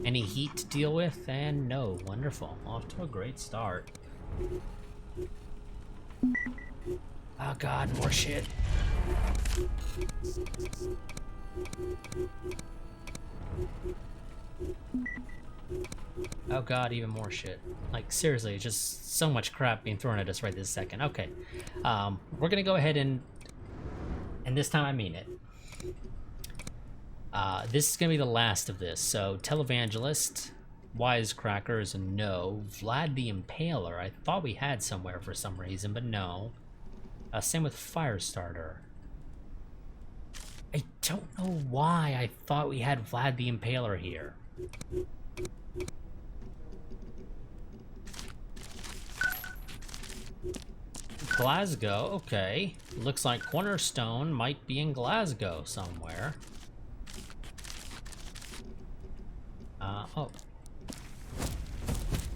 any heat to deal with? And no, wonderful. Off to a great start. Oh god, more shit. Oh god, even more shit. Like, seriously, just so much crap being thrown at us right this second. Okay. We're gonna go ahead and this time I mean it. This is gonna be the last of this. So, Televangelist, Wisecrackers, and no. Vlad the Impaler, I thought we had somewhere for some reason, but no. Same with Firestarter. I don't know why I thought we had Vlad the Impaler here. Glasgow, okay. Looks like Cornerstone might be in Glasgow somewhere. Oh.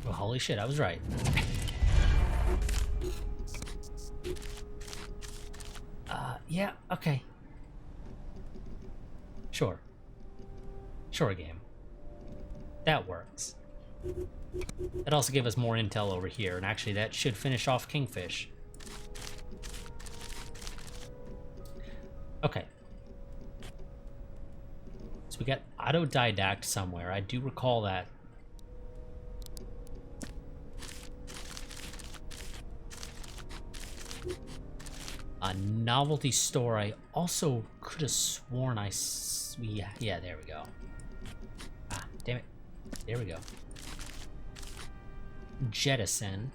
Well, holy shit, I was right. Yeah, okay. Sure. Sure, game. That works. That also gave us more intel over here, and actually that should finish off Kingfish. Okay. So we got Autodidact somewhere. I do recall that. A novelty store. I also could have sworn yeah, there we go. Ah, damn it. There we go. Jettison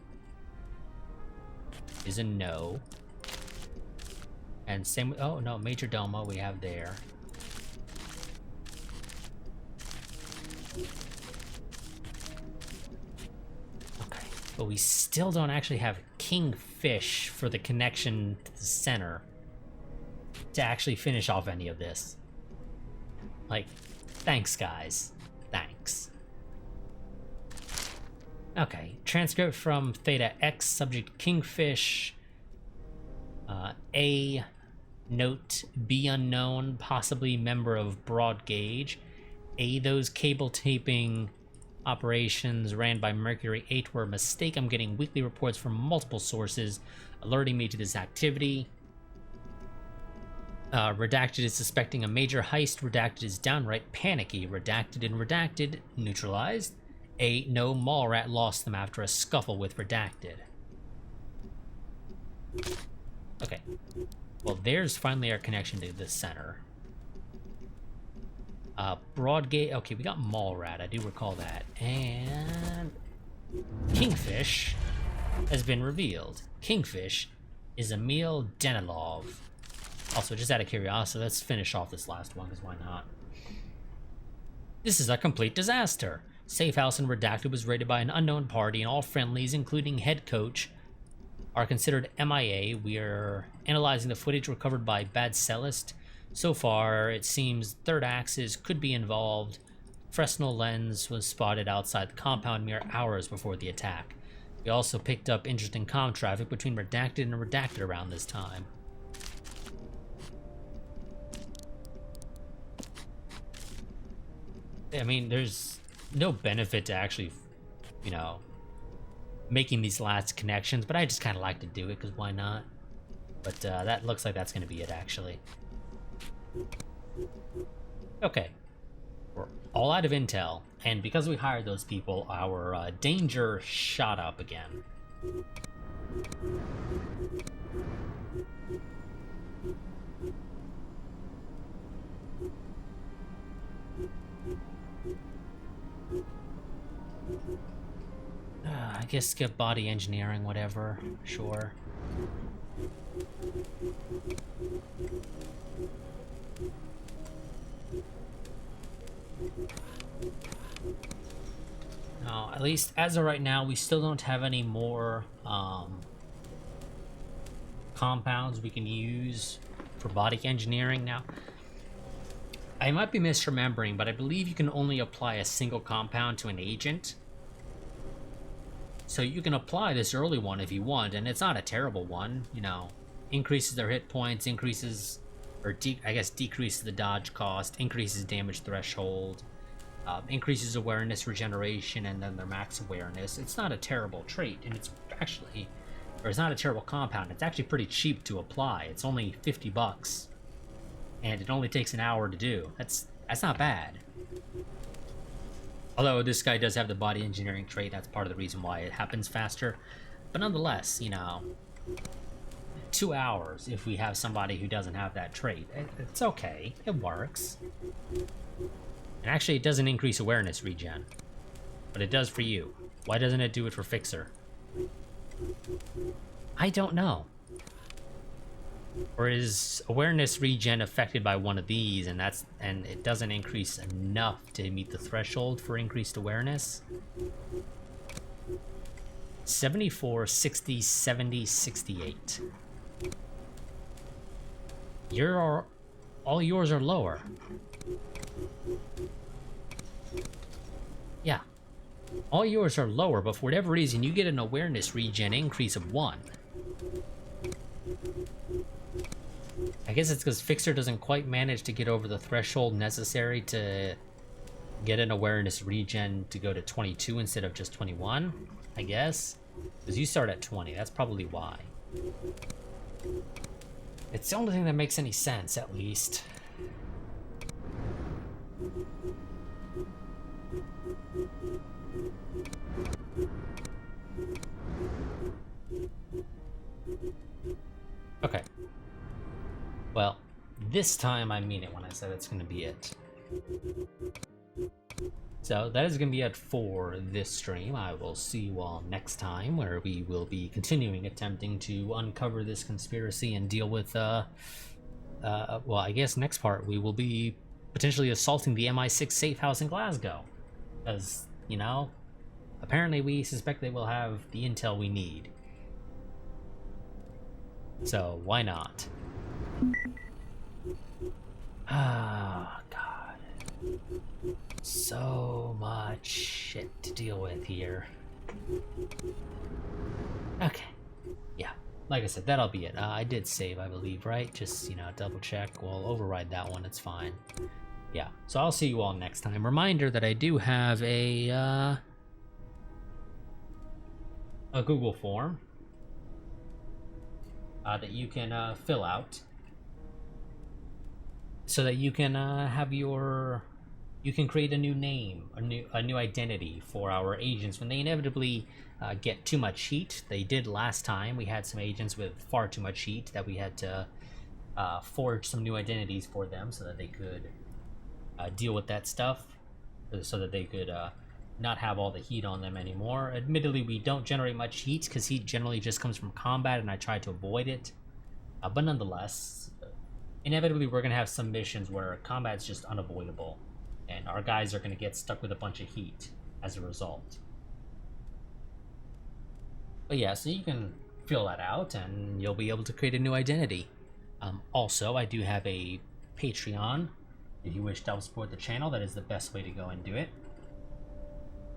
is a no. And same with, oh no, Major Domo we have there. Okay, but we still don't actually have Kingfish for the connection to the center to actually finish off any of this. Like, thanks guys. Thanks. Okay, transcript from Theta X, subject Kingfish. A note, B unknown, possibly member of Broad Gauge. A, those cable taping operations ran by Mercury 8 were a mistake. I'm getting weekly reports from multiple sources alerting me to this activity. Redacted is suspecting a major heist. Redacted is downright panicky. Redacted and Redacted neutralized. A, no, Mallrat lost them after a scuffle with Redacted. Okay. Well, there's finally our connection to the center. Broadgate. Okay, we got Mallrat. I do recall that. And Kingfish has been revealed. Kingfish is Emil Danilov. Also, just out of curiosity, let's finish off this last one, because why not? This is a complete disaster. Safe House and Redacted was raided by an unknown party, and all friendlies, including head coach, are considered MIA. We are analyzing the footage recovered by Bad Cellist. So far, it seems Third Axis could be involved. Fresnel Lens was spotted outside the compound mere hours before the attack. We also picked up interesting comm traffic between Redacted and Redacted around this time. I mean, there's no benefit to actually, you know, making these last connections, but I just kind of like to do it, because why not? But that looks like that's going to be it, actually. Okay. We're all out of intel, and because we hired those people, our danger shot up again. I guess skip body engineering, whatever. Sure. Now, at least as of right now, we still don't have any more compounds we can use for body engineering. Now, I might be misremembering, but I believe you can only apply a single compound to an agent. So you can apply this early one if you want, and it's not a terrible one, you know. Increases their hit points, increases, or I guess decreases the dodge cost, increases damage threshold, increases awareness regeneration, and then their max awareness. It's not a terrible trait, and it's actually, or it's not a terrible compound. It's actually pretty cheap to apply. It's only $50, and it only takes an hour to do. That's not bad. Although this guy does have the body engineering trait, that's part of the reason why it happens faster. But nonetheless, you know, 2 hours if we have somebody who doesn't have that trait. It's okay. It works. And actually, it doesn't increase awareness regen. But it does for you. Why doesn't it do it for Fixer? I don't know. Or is awareness regen affected by one of these, and it doesn't increase enough to meet the threshold for increased awareness? 74, 60, 70, 68. All yours are lower. Yeah. All yours are lower, but for whatever reason, you get an awareness regen increase of 1. I guess it's because Fixer doesn't quite manage to get over the threshold necessary to get an awareness regen to go to 22 instead of just 21, I guess. Because you start at 20, that's probably why. It's the only thing that makes any sense, at least. Okay. Well, this time I mean it when I said it's going to be it. So that is going to be it for this stream. I will see you all next time, where we will be continuing attempting to uncover this conspiracy and deal with, well, I guess next part we will be potentially assaulting the MI6 safe house in Glasgow. Because, you know, apparently we suspect they will have the intel we need. So, why not? Ah, God. So much shit to deal with here. Okay. Yeah. Like I said, that'll be it. I did save, I believe, right? Just, you know, double check. We'll override that one. It's fine. Yeah. So I'll see you all next time. Reminder that I do have a Google form that you can fill out, so that you can have you can create a new name, a new identity for our agents when they inevitably get too much heat. They did last time. We had some agents with far too much heat that we had to forge some new identities for them so that they could deal with that stuff, so that they could not have all the heat on them anymore. Admittedly, we don't generate much heat because heat generally just comes from combat, and I try to avoid it. But nonetheless, inevitably we're going to have some missions where combat's just unavoidable, and our guys are going to get stuck with a bunch of heat as a result. But yeah, so you can fill that out, and you'll be able to create a new identity. Also, I do have a Patreon. If you wish to help support the channel, that is the best way to go and do it.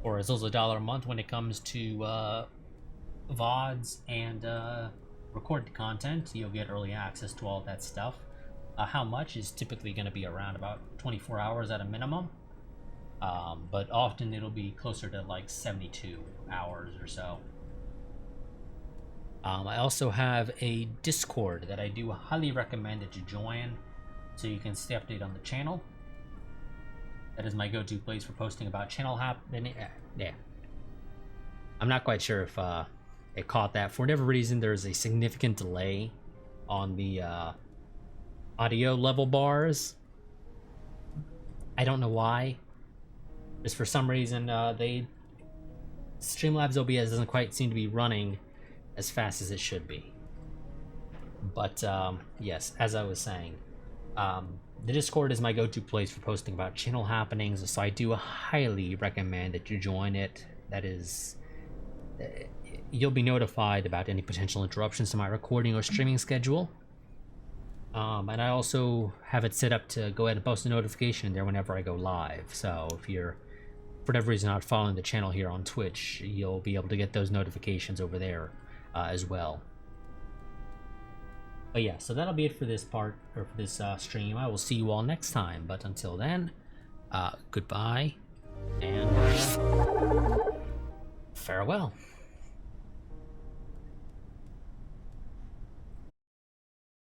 Or as little as $1 a month when it comes to VODs and recorded content. You'll get early access to all that stuff. How much is typically going to be around about 24 hours at a minimum. But often it'll be closer to like 72 hours or so. I also have a Discord that I do highly recommend that you join, so you can stay updated on the channel. That is my go-to place for posting about channel happening. Yeah. I'm not quite sure if it caught that. For whatever reason, there's a significant delay on the audio level bars. I don't know why. Just for some reason, Streamlabs OBS doesn't quite seem to be running as fast as it should be. But yes, as I was saying, the Discord is my go-to place for posting about channel happenings, so I do highly recommend that you join it. That is, you'll be notified about any potential interruptions to my recording or streaming schedule. And I also have it set up to go ahead and post a notification there whenever I go live. So if you're for whatever reason not following the channel here on Twitch, you'll be able to get those notifications over there as well. But yeah, so that'll be it for this part, or for this stream. I will see you all next time, but until then, goodbye, and farewell.